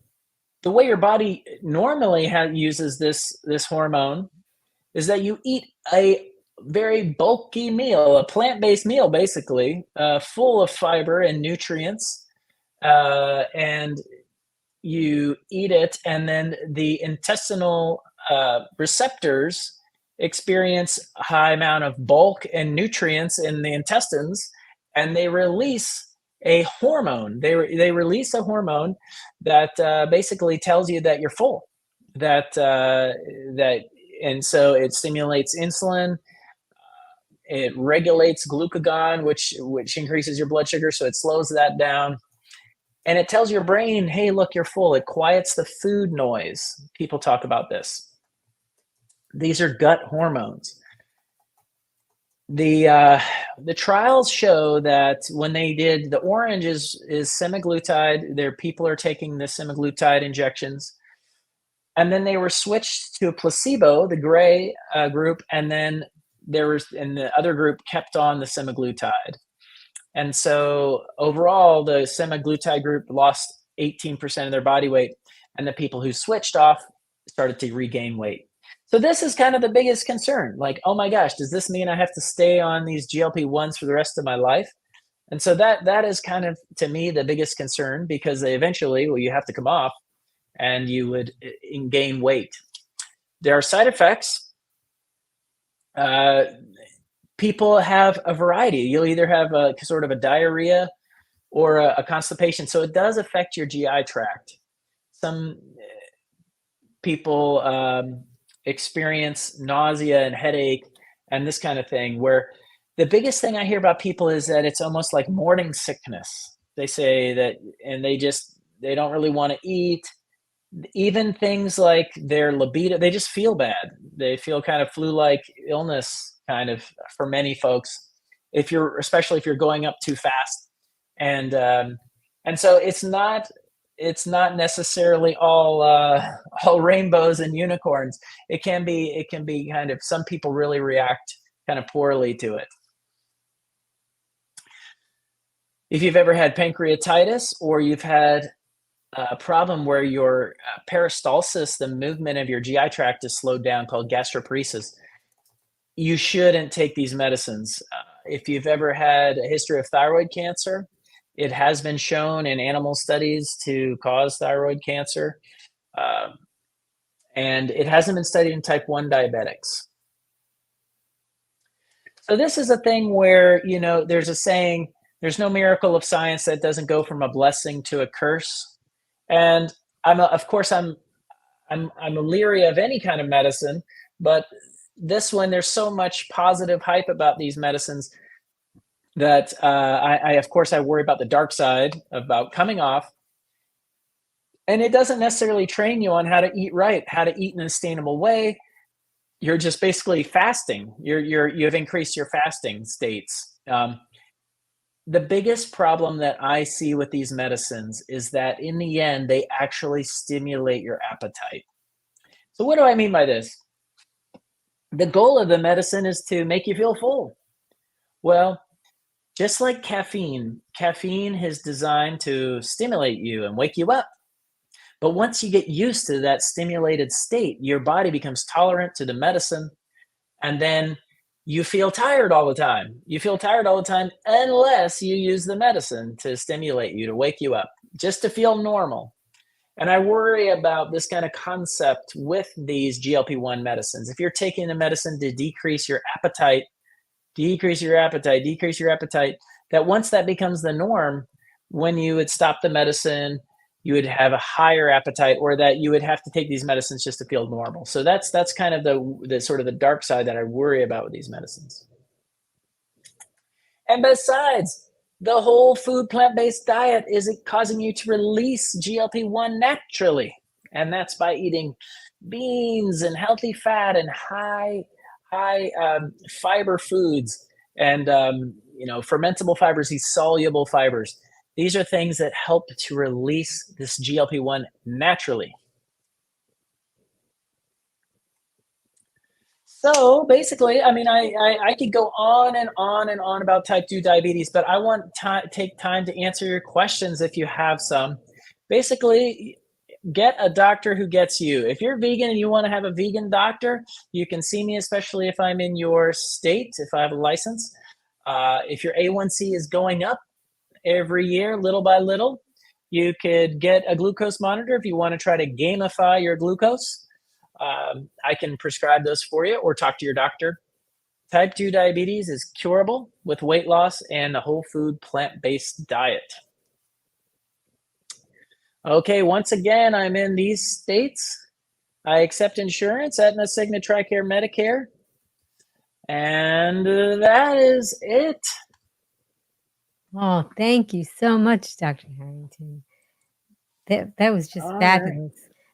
the way your body normally uses this hormone is that you eat a very bulky meal, a plant-based meal, basically, full of fiber and nutrients, and you eat it, and then the intestinal receptors experience a high amount of bulk and nutrients in the intestines, and they release a hormone. They release a hormone that basically tells you that you're full. And so it stimulates insulin. It regulates glucagon, which increases your blood sugar, so it slows that down. And it tells your brain, hey, look, you're full. It quiets the food noise. People talk about this. These are gut hormones. The trials show that when they did, the orange is semaglutide. People are taking the semaglutide injections, and then they were switched to a placebo, the gray group, and then the other group kept on the semaglutide. And so overall, the semaglutide group lost 18% of their body weight, and the people who switched off started to regain weight. So this is kind of the biggest concern. Like, oh my gosh, does this mean I have to stay on these GLP-1s for the rest of my life? And so that is kind of, to me, the biggest concern, because they eventually, you have to come off and you would gain weight. There are side effects. People have a variety. You'll either have a sort of a diarrhea or a constipation. So it does affect your GI tract. Some people experience nausea and headache and this kind of thing, where the biggest thing I hear about people is that it's almost like morning sickness. They say that, and they don't really want to eat. Even things like their libido, they just feel bad. They feel kind of flu-like illness, kind of, for many folks, especially if you're going up too fast. And so it's not necessarily all rainbows and unicorns. It can be kind of, some people really react kind of poorly to it. If you've ever had pancreatitis, or you've had a problem where your peristalsis, the movement of your GI tract, is slowed down, called gastroparesis, you shouldn't take these medicines. If you've ever had a history of thyroid cancer, It has been shown in animal studies to cause thyroid cancer, uh, and it hasn't been studied in type 1 diabetics. So this is a thing where, there's a saying, there's no miracle of science that doesn't go from a blessing to a curse. And of course, I'm leery of any kind of medicine, but this one, there's so much positive hype about these medicines that of course, I worry about the dark side about coming off. And it doesn't necessarily train you on how to eat right, how to eat in a sustainable way. You're just basically fasting. You've increased your fasting states. The biggest problem that I see with these medicines is that in the end, they actually stimulate your appetite. So what do I mean by this? The goal of the medicine is to make you feel full. Well, just like caffeine is designed to stimulate you and wake you up. But once you get used to that stimulated state, your body becomes tolerant to the medicine, and then you feel tired all the time. You feel tired all the time unless you use the medicine to stimulate you, to wake you up, just to feel normal. And I worry about this kind of concept with these GLP-1 medicines. If you're taking a medicine to decrease your appetite, that once that becomes the norm, when you would stop the medicine, you would have a higher appetite, or that you would have to take these medicines just to feel normal. So that's kind of the sort of the dark side that I worry about with these medicines. And besides, the whole food plant-based diet is causing you to release GLP-1 naturally. And that's by eating beans and healthy fat and high fiber foods, and fermentable fibers, these soluble fibers. These are things that help to release this GLP-1 naturally. So basically, I mean, I could go on and on and on about type 2 diabetes, but I want to take time to answer your questions if you have some. Basically, get a doctor who gets you. If you're vegan and you want to have a vegan doctor, you can see me, especially if I'm in your state, if I have a license. If your A1C is going up every year, little by little, you could get a glucose monitor if you want to try to gamify your glucose. I can prescribe those for you, or talk to your doctor. Type 2 diabetes is curable with weight loss and a whole food plant-based diet. Okay, once again, I'm in these states. I accept insurance, Aetna, Cigna, TRICARE, Medicare. And that is it. Oh, thank you so much, Dr. Harrington. That was just fabulous.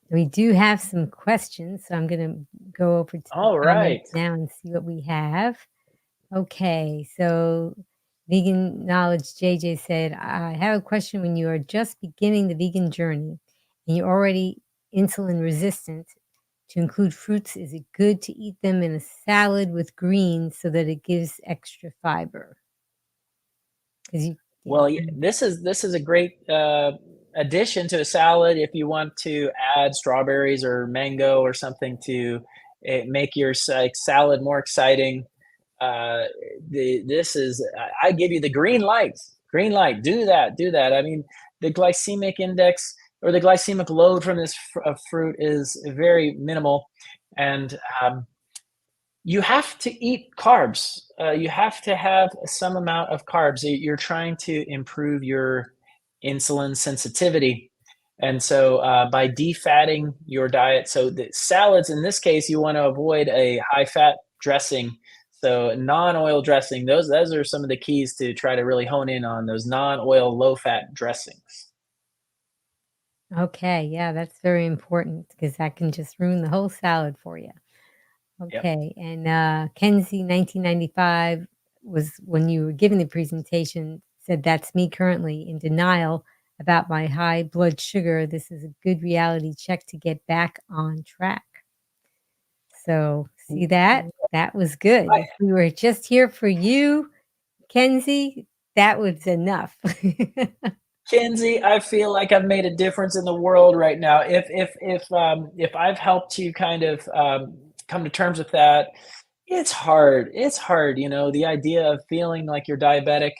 We do have some questions, so I'm gonna go over to the comments now and see what we have. Okay, so Vegan Knowledge JJ said, I have a question. When you are just beginning the vegan journey and you're already insulin resistant, to include fruits, is it good to eat them in a salad with greens so that it gives extra fiber? Well, this is a great addition to a salad if you want to add strawberries or mango or something to make your salad more exciting. I give you the green light. Green light. Do that. I mean, the glycemic index or the glycemic load from this fruit is very minimal, and you have to eat carbs. You have to have some amount of carbs. You're trying to improve your insulin sensitivity. And so by defatting your diet, so the salads, in this case, you want to avoid a high fat dressing. So non-oil dressing, those are some of the keys to try to really hone in on those non-oil, low-fat dressings. Okay, yeah, that's very important because that can just ruin the whole salad for you. Okay, yep. And Kenzie, 1995, was when you were giving the presentation, said, that's me currently in denial about my high blood sugar. This is a good reality check to get back on track. So see that? That was good. If we were just here for you, Kenzie, that was enough. Kenzie, I feel like I've made a difference in the world right now. If I've helped you kind of come to terms with that, it's hard. It's hard, the idea of feeling like you're diabetic.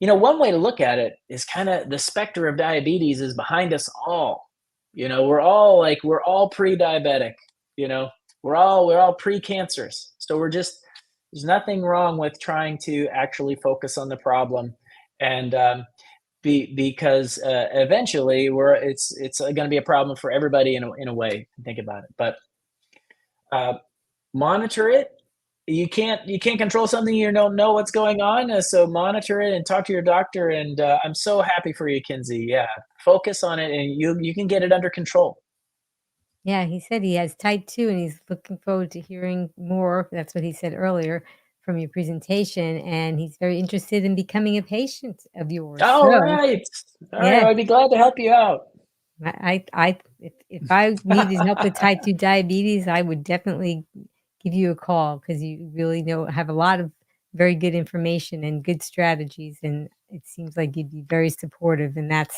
One way to look at it is kind of the specter of diabetes is behind us all. We're all pre-diabetic, you know. We're all pre-cancerous. So there's nothing wrong with trying to actually focus on the problem and because eventually it's going to be a problem for everybody in a way. Think about it. But uh, monitor it. You can't control something you don't know what's going on, so monitor it and talk to your doctor. And I'm so happy for you, Kinsey. Yeah, focus on it, and you can get it under control. Yeah, he said he has type 2 and he's looking forward to hearing more. That's what he said earlier from your presentation, and he's very interested in becoming a patient of yours. All So, right, all right. yeah, I'd be glad to help you out. if I needed help with type 2 diabetes, I would definitely give you a call because you really have a lot of very good information and good strategies, and it seems like you'd be very supportive, and that's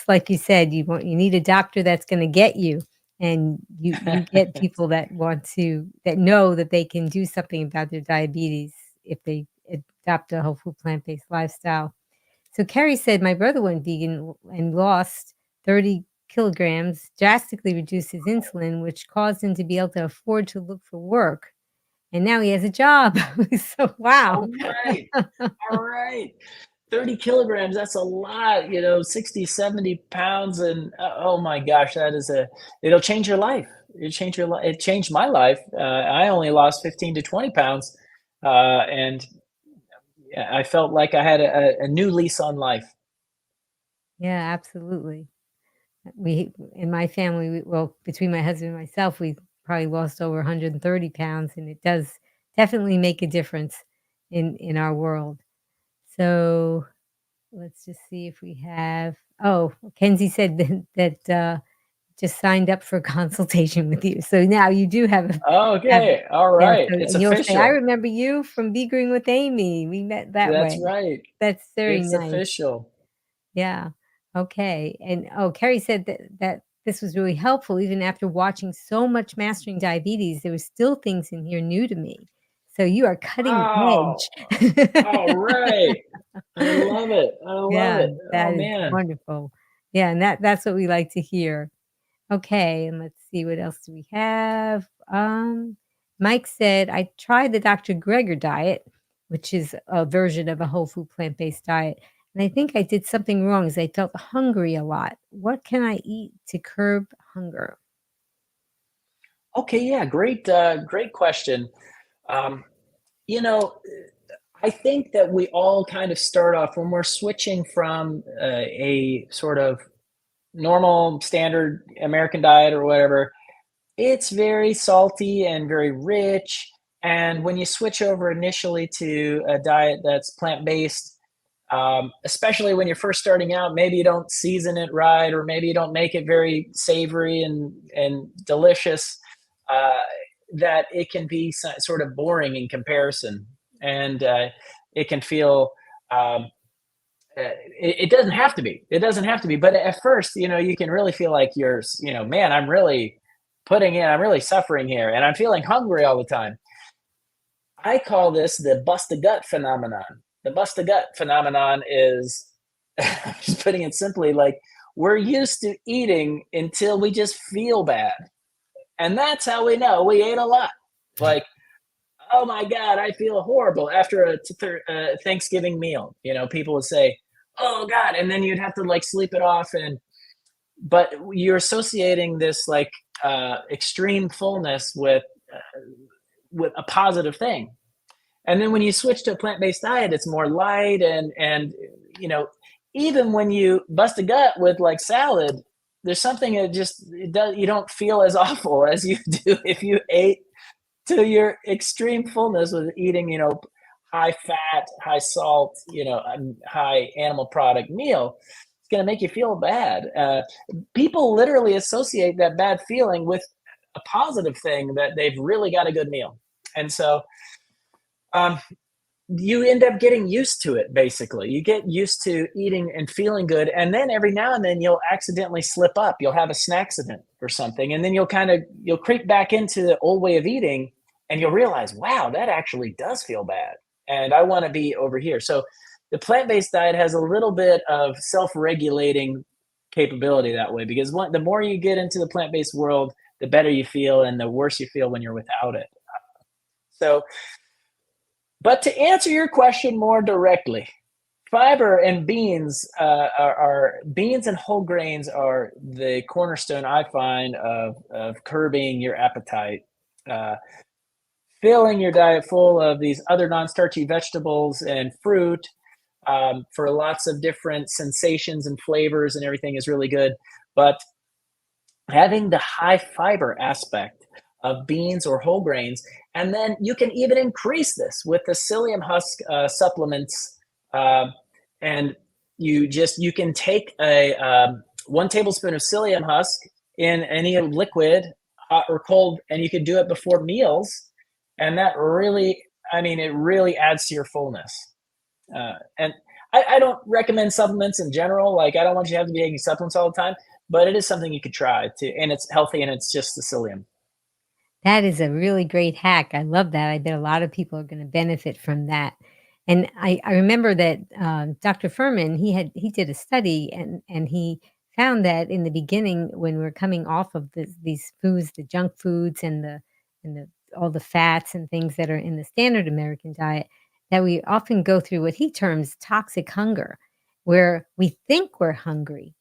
like you said, you need a doctor that's gonna get you, and you get people that know that they can do something about their diabetes if they adopt a whole food plant-based lifestyle. So Carrie said, "My brother went vegan and lost 30 kilograms, drastically reduced his insulin, which caused him to be able to afford to look for work. And now he has a job." So, wow. All right, all right. 30 kilograms, that's a lot, 60, 70 pounds. And oh my gosh, it'll change your life. It changed my life. I only lost 15 to 20 pounds. And I felt like I had a new lease on life. Yeah, absolutely. We in my family, well, between my husband and myself, we probably lost over 130 pounds, and it does definitely make a difference in our world. So, let's just see if we have Kenzie said that just signed up for a consultation with you. So now you do have Okay, all yeah, right. so It's and you'll say, "I official. remember you from Be Green with Amy. We met that That's way." right. That's very It's nice. official. Yeah. Okay. And, Carrie said that this was really helpful even after watching so much Mastering Diabetes, there were still things in here new to me. So you are cutting Oh, edge. all right. I love it. I love Yeah, it. Oh that is man. wonderful. Yeah, and that's what we like to hear. Okay, and let's see, what else do we have? Mike said, "I tried the Dr. Greger diet, which is a version of a whole food plant-based diet, and I think I did something wrong as I felt hungry a lot. What can I eat to curb hunger?" Okay, yeah, great question. Um, you know, I think that we all kind of start off when we're switching from a sort of normal standard American diet or whatever. It's very salty and very rich. And when you switch over initially to a diet that's plant-based, especially when you're first starting out, maybe you don't season it right, or maybe you don't make it very savory and delicious, uh, that it can be sort of boring in comparison. And it can feel, um, it doesn't have to be. It doesn't have to be. But at first, you can really feel like man, I'm really suffering here, and I'm feeling hungry all the time. I call this the bust a gut phenomenon. The bust a gut phenomenon is, just putting it simply, like we're used to eating until we just feel bad. And that's how we know we ate a lot. Like, oh my God, I feel horrible after a Thanksgiving meal. People would say, oh God. And then you'd have to like sleep it off. But you're associating this like extreme fullness with a positive thing. And then when you switch to a plant-based diet, it's more light and you know, even when you bust a gut with like salad, there's something that just it does you don't feel as awful as you do if you ate to your extreme fullness with eating, high fat, high salt, high animal product meal. It's going to make you feel bad. People literally associate that bad feeling with a positive thing that they've really got a good meal. And so um, you end up getting used to it. Basically, you get used to eating and feeling good, and then every now and then you'll accidentally slip up. You'll have a snack accident or something, and then you'll creep back into the old way of eating, and you'll realize, wow, that actually does feel bad, and I want to be over here. So The plant-based diet has a little bit of self-regulating capability that way, because the more you get into the plant-based world, the better you feel and the worse you feel when you're without it. So, but to answer your question more directly, fiber and beans are beans and whole grains are the cornerstone, I find, of curbing your appetite, uh, filling your diet full of these other non-starchy vegetables and fruit, for lots of different sensations and flavors and everything is really good. But having the high fiber aspect of beans or whole grains, and then you can even increase this with the psyllium husk supplements. Uh, and you can take a 1 tablespoon of psyllium husk in any liquid, hot or cold, and you can do it before meals, and that really, I mean, it really adds to your fullness. And I don't recommend supplements in general. Like, I don't want you to have to be taking supplements all the time, but it is something you could try to, and it's healthy, and it's just the psyllium. That is a really great hack. I love that. I bet a lot of people are gonna benefit from that. And I remember that, Dr. Furman, he did a study and he found that in the beginning when we're coming off of these foods, the junk foods and the all the fats and things that are in the standard American diet, that we often go through what he terms toxic hunger, where we think we're hungry,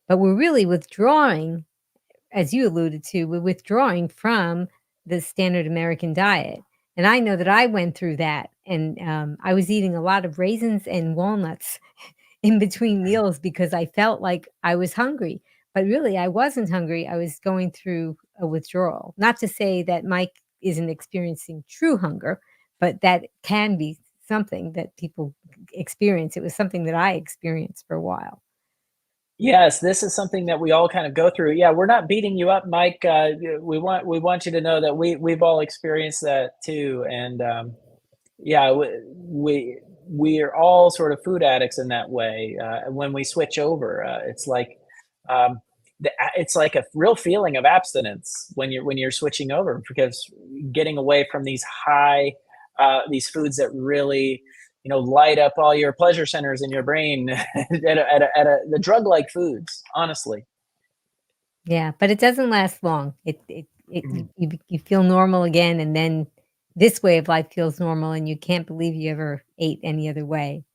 but we're really withdrawing, as you alluded to, we're withdrawing from the standard American diet. And I know that I went through that, and I was eating a lot of raisins and walnuts in between meals because I felt like I was hungry. But really, I wasn't hungry. I was going through a withdrawal. Not to say that Mike isn't experiencing true hunger, but that can be something that people experience. It was something that I experienced for a while. Yes, this is something that we all kind of go through. Yeah, we're not beating you up, Mike. We want you to know that we've all experienced that too, and yeah, we are all sort of food addicts in that way. When we switch over, it's like um, it's like a real feeling of abstinence when you're switching over, because getting away from these foods that really, light up all your pleasure centers in your brain the drug like foods, honestly. Yeah, but it doesn't last long. It Mhm. you feel normal again, and then this way of life feels normal, and you can't believe you ever ate any other way.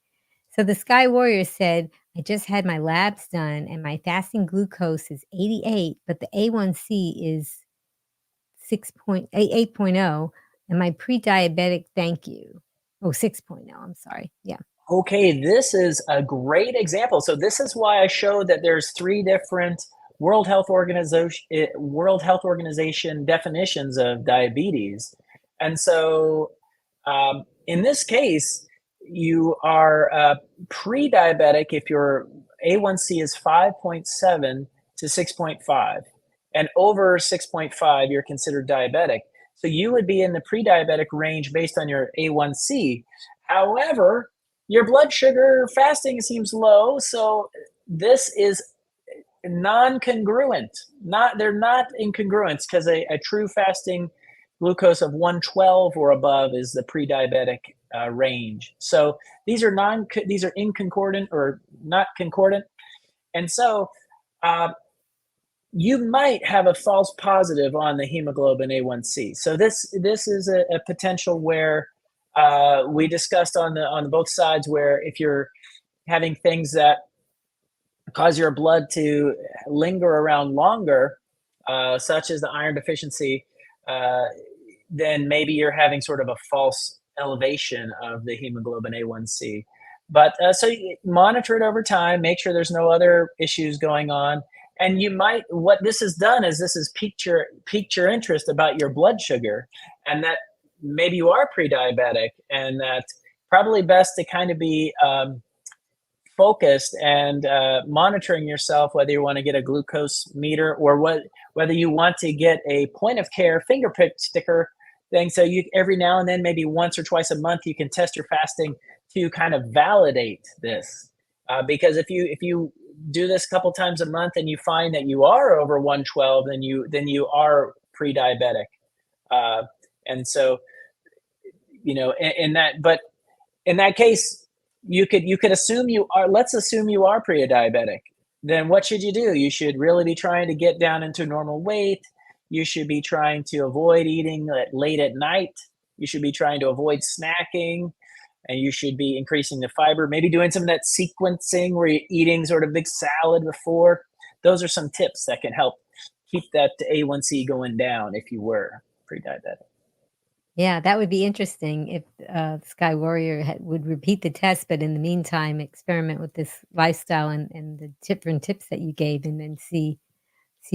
So the Sky Warrior said, "I just had my labs done, and my fasting glucose is 88, but the A1C is 8.0, and my pre-diabetic, thank you." Oh, 6.0, I'm sorry. Yeah. Okay, this is a great example. So this is why I showed that there's three different World Health Organization definitions of diabetes. And so in this case, you are pre-diabetic if your A1C is 5.7 to 6.5, and over 6.5, you're considered diabetic. So you would be in the pre-diabetic range based on your A1C. However, your blood sugar fasting seems low, so this is non-congruent. They're not incongruent, because a true fasting glucose of 112 or above is the pre-diabetic range. So these are inconcordant or not concordant, and so uh, you might have a false positive on the hemoglobin A1C. So this is a potential where we discussed on both sides, where if you're having things that cause your blood to linger around longer, such as the iron deficiency, uh, then maybe you're having sort of a false elevation of the hemoglobin A1C. But so you monitor it over time, make sure there's no other issues going on. And what this has done is this has piqued your interest about your blood sugar, and that maybe you are pre-diabetic, and that probably best to kind of be focused and monitoring yourself, whether you want to get a glucose meter or whether you want to get a point of care finger prick sticker thing. So you every now and then, maybe once or twice a month, you can test your fasting to kind of validate this. Because if you do this a couple times a month and you find that you are over 112, then you are pre-diabetic. Uh, and so, in that case, you could assume you are. Let's assume you are pre-diabetic. Then what should you do? You should really be trying to get down into normal weight. You should be trying to avoid eating late at night. You should be trying to avoid snacking, and you should be increasing the fiber, maybe doing some of that sequencing where you're eating sort of big salad before. Those are some tips that can help keep that A1C going down if you were pre-diabetic. Yeah, that would be interesting if Sky Warrior would repeat the test, but in the meantime, experiment with this lifestyle and the different tips that you gave, and then see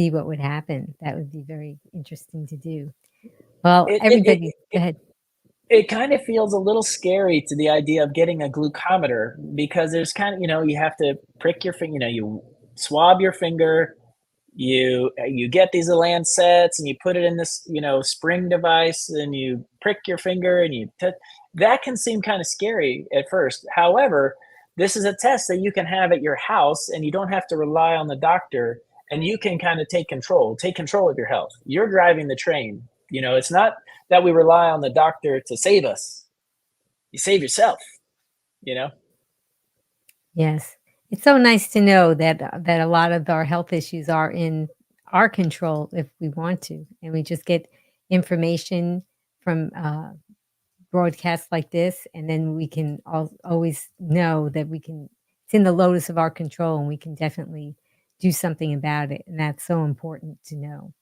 what would happen. That would be very interesting to do. Well, It it it everybody, go it ahead. it kind of feels a little scary to the idea of getting a glucometer because there's kind of, you have to prick your finger, you swab your finger, you get these little lancets and you put it in this, spring device and you prick your finger and that can seem kind of scary at first. However, this is a test that you can have at your house and you don't have to rely on the doctor, and you can kind of take control of your health. You're driving the train. It's not that we rely on the doctor to save us. You save yourself, you know? Yes. It's so nice to know that a lot of our health issues are in our control if we want to, and we just get information from, broadcasts like this, and then we can always know that it's in the lotus of our control, and we can definitely do something about it, and that's so important to know.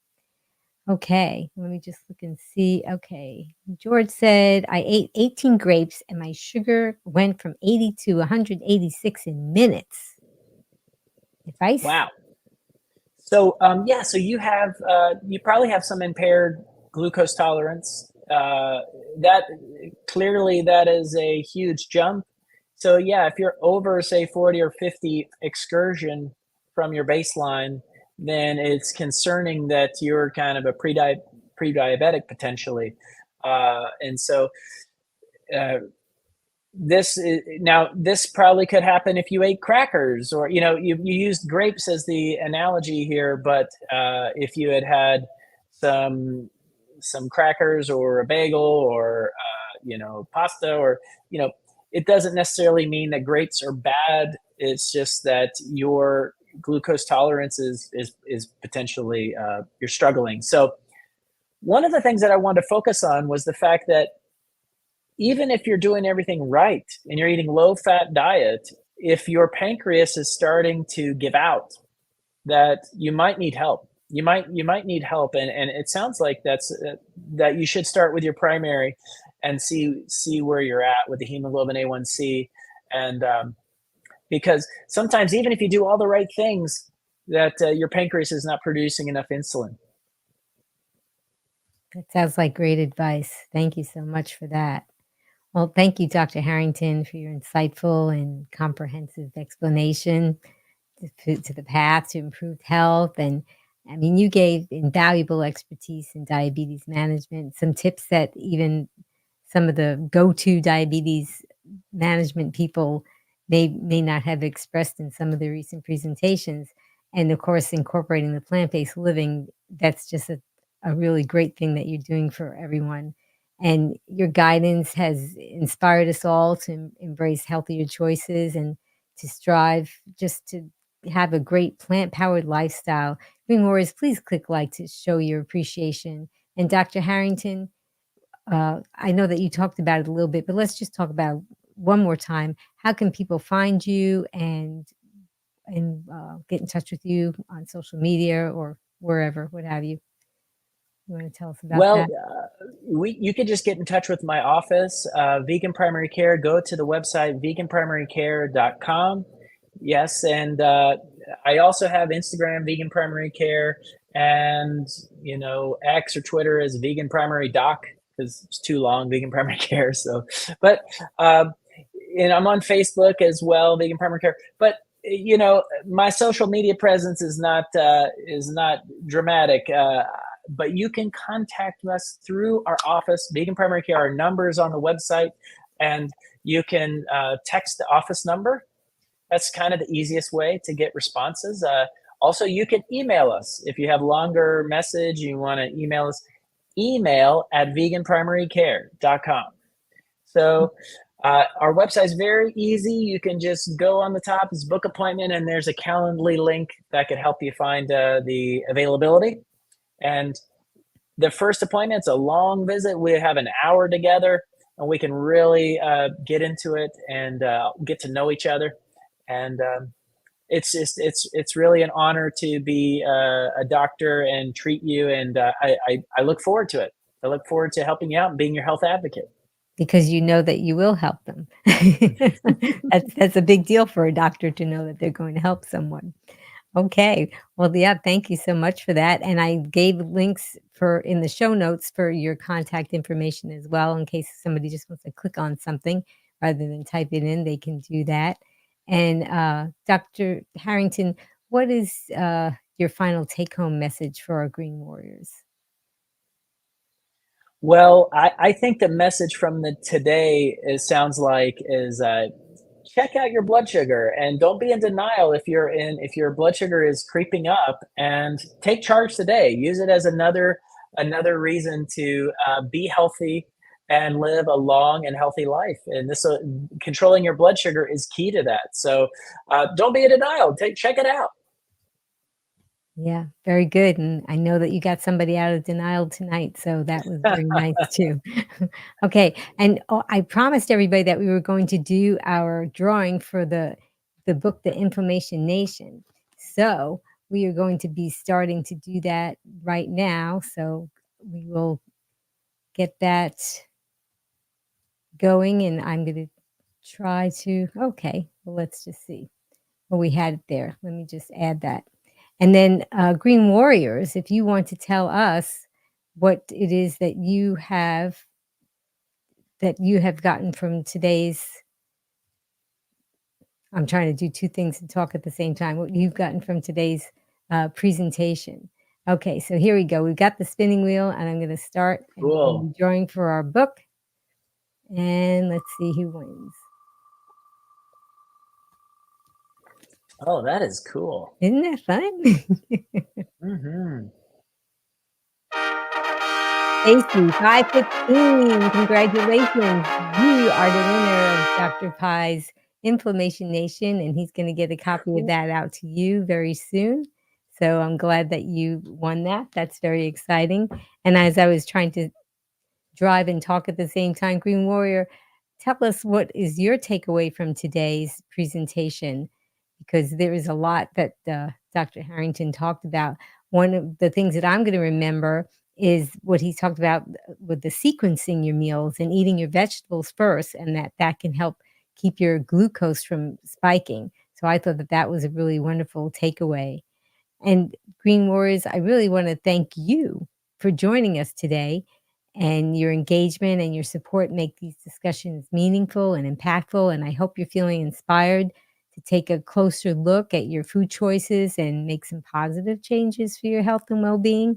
Okay, let me just look and see. Okay. George said, I ate 18 grapes and my sugar went from 80 to 186 in minutes. Advice? Wow. So yeah, so you probably have some impaired glucose tolerance. That clearly that is a huge jump. So yeah, if you're over say 40 or 50 excursion from your baseline, then it's concerning that you're kind of a pre-diabetic potentially. And so uh, this probably could happen if you ate crackers, or you used grapes as the analogy here, but if you had some crackers or a bagel or pasta, or it doesn't necessarily mean that grapes are bad. It's just that your glucose tolerance is potentially you're struggling. So one of the things that I wanted to focus on was the fact that even if you're doing everything right and you're eating low fat diet, if your pancreas is starting to give out, that you might need help. You might need help, and it sounds like that you should start with your primary and see where you're at with the hemoglobin A1C, and because sometimes even if you do all the right things, that your pancreas is not producing enough insulin. That sounds like great advice. Thank you so much for that. Well, thank you, Dr. Harrington, for your insightful and comprehensive explanation to the path to improved health. And I mean, you gave invaluable expertise in diabetes management, some tips that even some of the go-to diabetes management people may not have expressed in some of the recent presentations. And of course, incorporating the plant-based living, that's just a really great thing that you're doing for everyone. And your guidance has inspired us all to embrace healthier choices and to strive just to have a great plant-powered lifestyle. Green Warriors, please click like to show your appreciation. And Dr. Harrington, I know that you talked about it a little bit, but let's just talk about it one more time. How can people find you and get in touch with you on social media or wherever, what have you? You want to tell us about Well, that? you could just get in touch with my office, Vegan Primary Care. Go to the website veganprimarycare.com. Yes, and I also have Instagram, Vegan Primary Care, and X or Twitter is Vegan Primary Doc, because it's too long, Vegan Primary Care. So, but and I'm on Facebook as well, Vegan Primary Care. But my social media presence is not dramatic. But you can contact us through our office, Vegan Primary Care. Our number is on the website, and you can text the office number. That's kind of the easiest way to get responses. Also, you can email us. If you have longer message, you want to email us, email at veganprimarycare.com. So Our website is very easy. You can just go on the top, it's book appointment, and there's a Calendly link that could help you find the availability. And the first appointment's a long visit. We have an hour together, and we can really get into it and get to know each other. And it's really an honor to be a doctor and treat you. And I look forward to it. I look forward to helping you out and being your health advocate. Because you know that you will help them. That's a big deal for a doctor to know that they're going to help someone. Okay. Well, yeah, thank you so much for that. And I gave links for in the show notes for your contact information as well, in case somebody just wants to click on something rather than type it in, they can do that. And Dr. Harrington, what is your final take home message for our Green Warriors? Well, I think the message from the today sounds like is check out your blood sugar and don't be in denial if your blood sugar is creeping up, and take charge today. Use it as another reason to be healthy and live a long and healthy life. And this controlling your blood sugar is key to that. So don't be in denial. Check it out. Yeah, very good, and I know that you got somebody out of denial tonight, so that was very nice too. Okay, and, oh, I promised everybody that we were going to do our drawing for the book, The Inflammation Nation. So, we are going to be starting to do that right now, so we will get that going, and I'm gonna try to okay, well, let's just see. Well, we had it there. Let me just add that. And then, Green Warriors, if you want to tell us what it is that you have gotten from today's I'm trying to do 2 things and talk at the same time, what you've gotten from today's, presentation. Okay, so here we go. We've got the spinning wheel, and I'm gonna start and Cool. drawing for our book, and let's see who wins. Oh, that is cool. Isn't that fun? Hmm. Stacy, 515, congratulations. You are the winner of Dr. Pie's Inflammation Nation, and he's gonna get a copy of that out to you very soon. So I'm glad that you won that. That's very exciting. And as I was trying to drive and talk at the same time, Green Warrior, tell us what is your takeaway from today's presentation? Because there is a lot that Dr. Harrington talked about. One of the things that I'm going to remember is what he talked about with the sequencing your meals and eating your vegetables first, and that can help keep your glucose from spiking. So I thought that that was a really wonderful takeaway. And Green Warriors, I really want to thank you for joining us today, and your engagement and your support make these discussions meaningful and impactful. And I hope you're feeling inspired to take a closer look at your food choices and make some positive changes for your health and well being.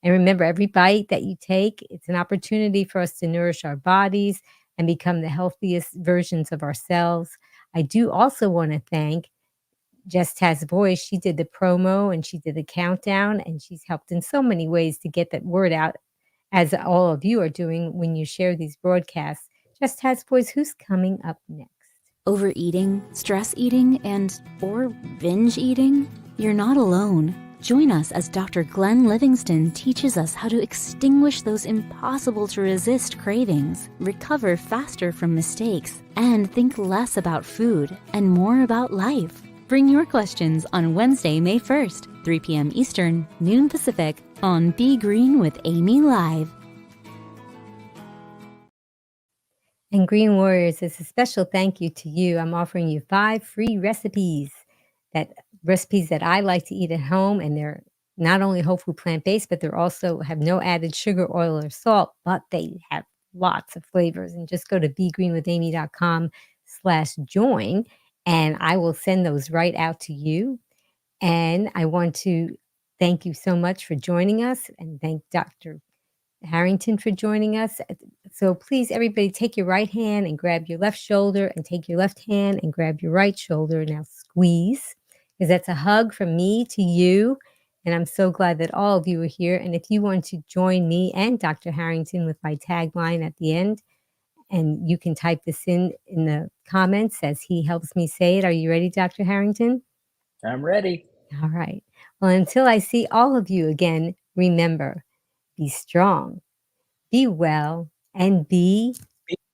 And remember, every bite that you take, it's an opportunity for us to nourish our bodies and become the healthiest versions of ourselves. I do also want to thank Just Has Voice. She did the promo and she did the countdown, and she's helped in so many ways to get that word out, as all of you are doing when you share these broadcasts. Just Has Voice, who's coming up next? Overeating, stress eating, and or binge eating? You're not alone. Join us as Dr. Glenn Livingston teaches us how to extinguish those impossible to resist cravings, recover faster from mistakes, and think less about food and more about life. Bring your questions on Wednesday, May 1st, 3 p.m. Eastern, noon Pacific, on Be Green with Amy Live. And Green Warriors, as a special thank you to you, I'm offering you 5 free recipes that I like to eat at home, and they're not only whole food plant-based, but they're also have no added sugar, oil, or salt, but they have lots of flavors. And just go to begreenwithamy.com/join, and I will send those right out to you. And I want to thank you so much for joining us, and thank Dr. Harrington for joining us. So please, everybody, take your right hand and grab your left shoulder, and take your left hand and grab your right shoulder. Now squeeze, because that's a hug from me to you. And I'm so glad that all of you are here. And if you want to join me and Dr. Harrington with my tagline at the end, And you can type this in the comments as he helps me say it. Are you ready, Dr. Harrington? I'm ready. All right. Well, until I see all of you again, remember, be strong, be well, and be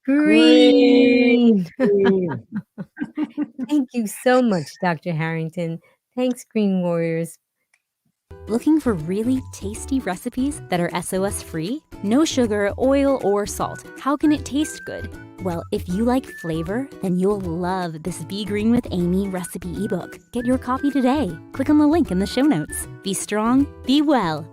Green. green. Thank you so much, Dr. Harrington. Thanks, Green Warriors. Looking for really tasty recipes that are SOS free? No sugar, oil, or salt. How can it taste good? Well, if you like flavor, then you'll love this Be Green with Amy recipe ebook. Get your copy today. Click on the link in the show notes. Be strong, be well.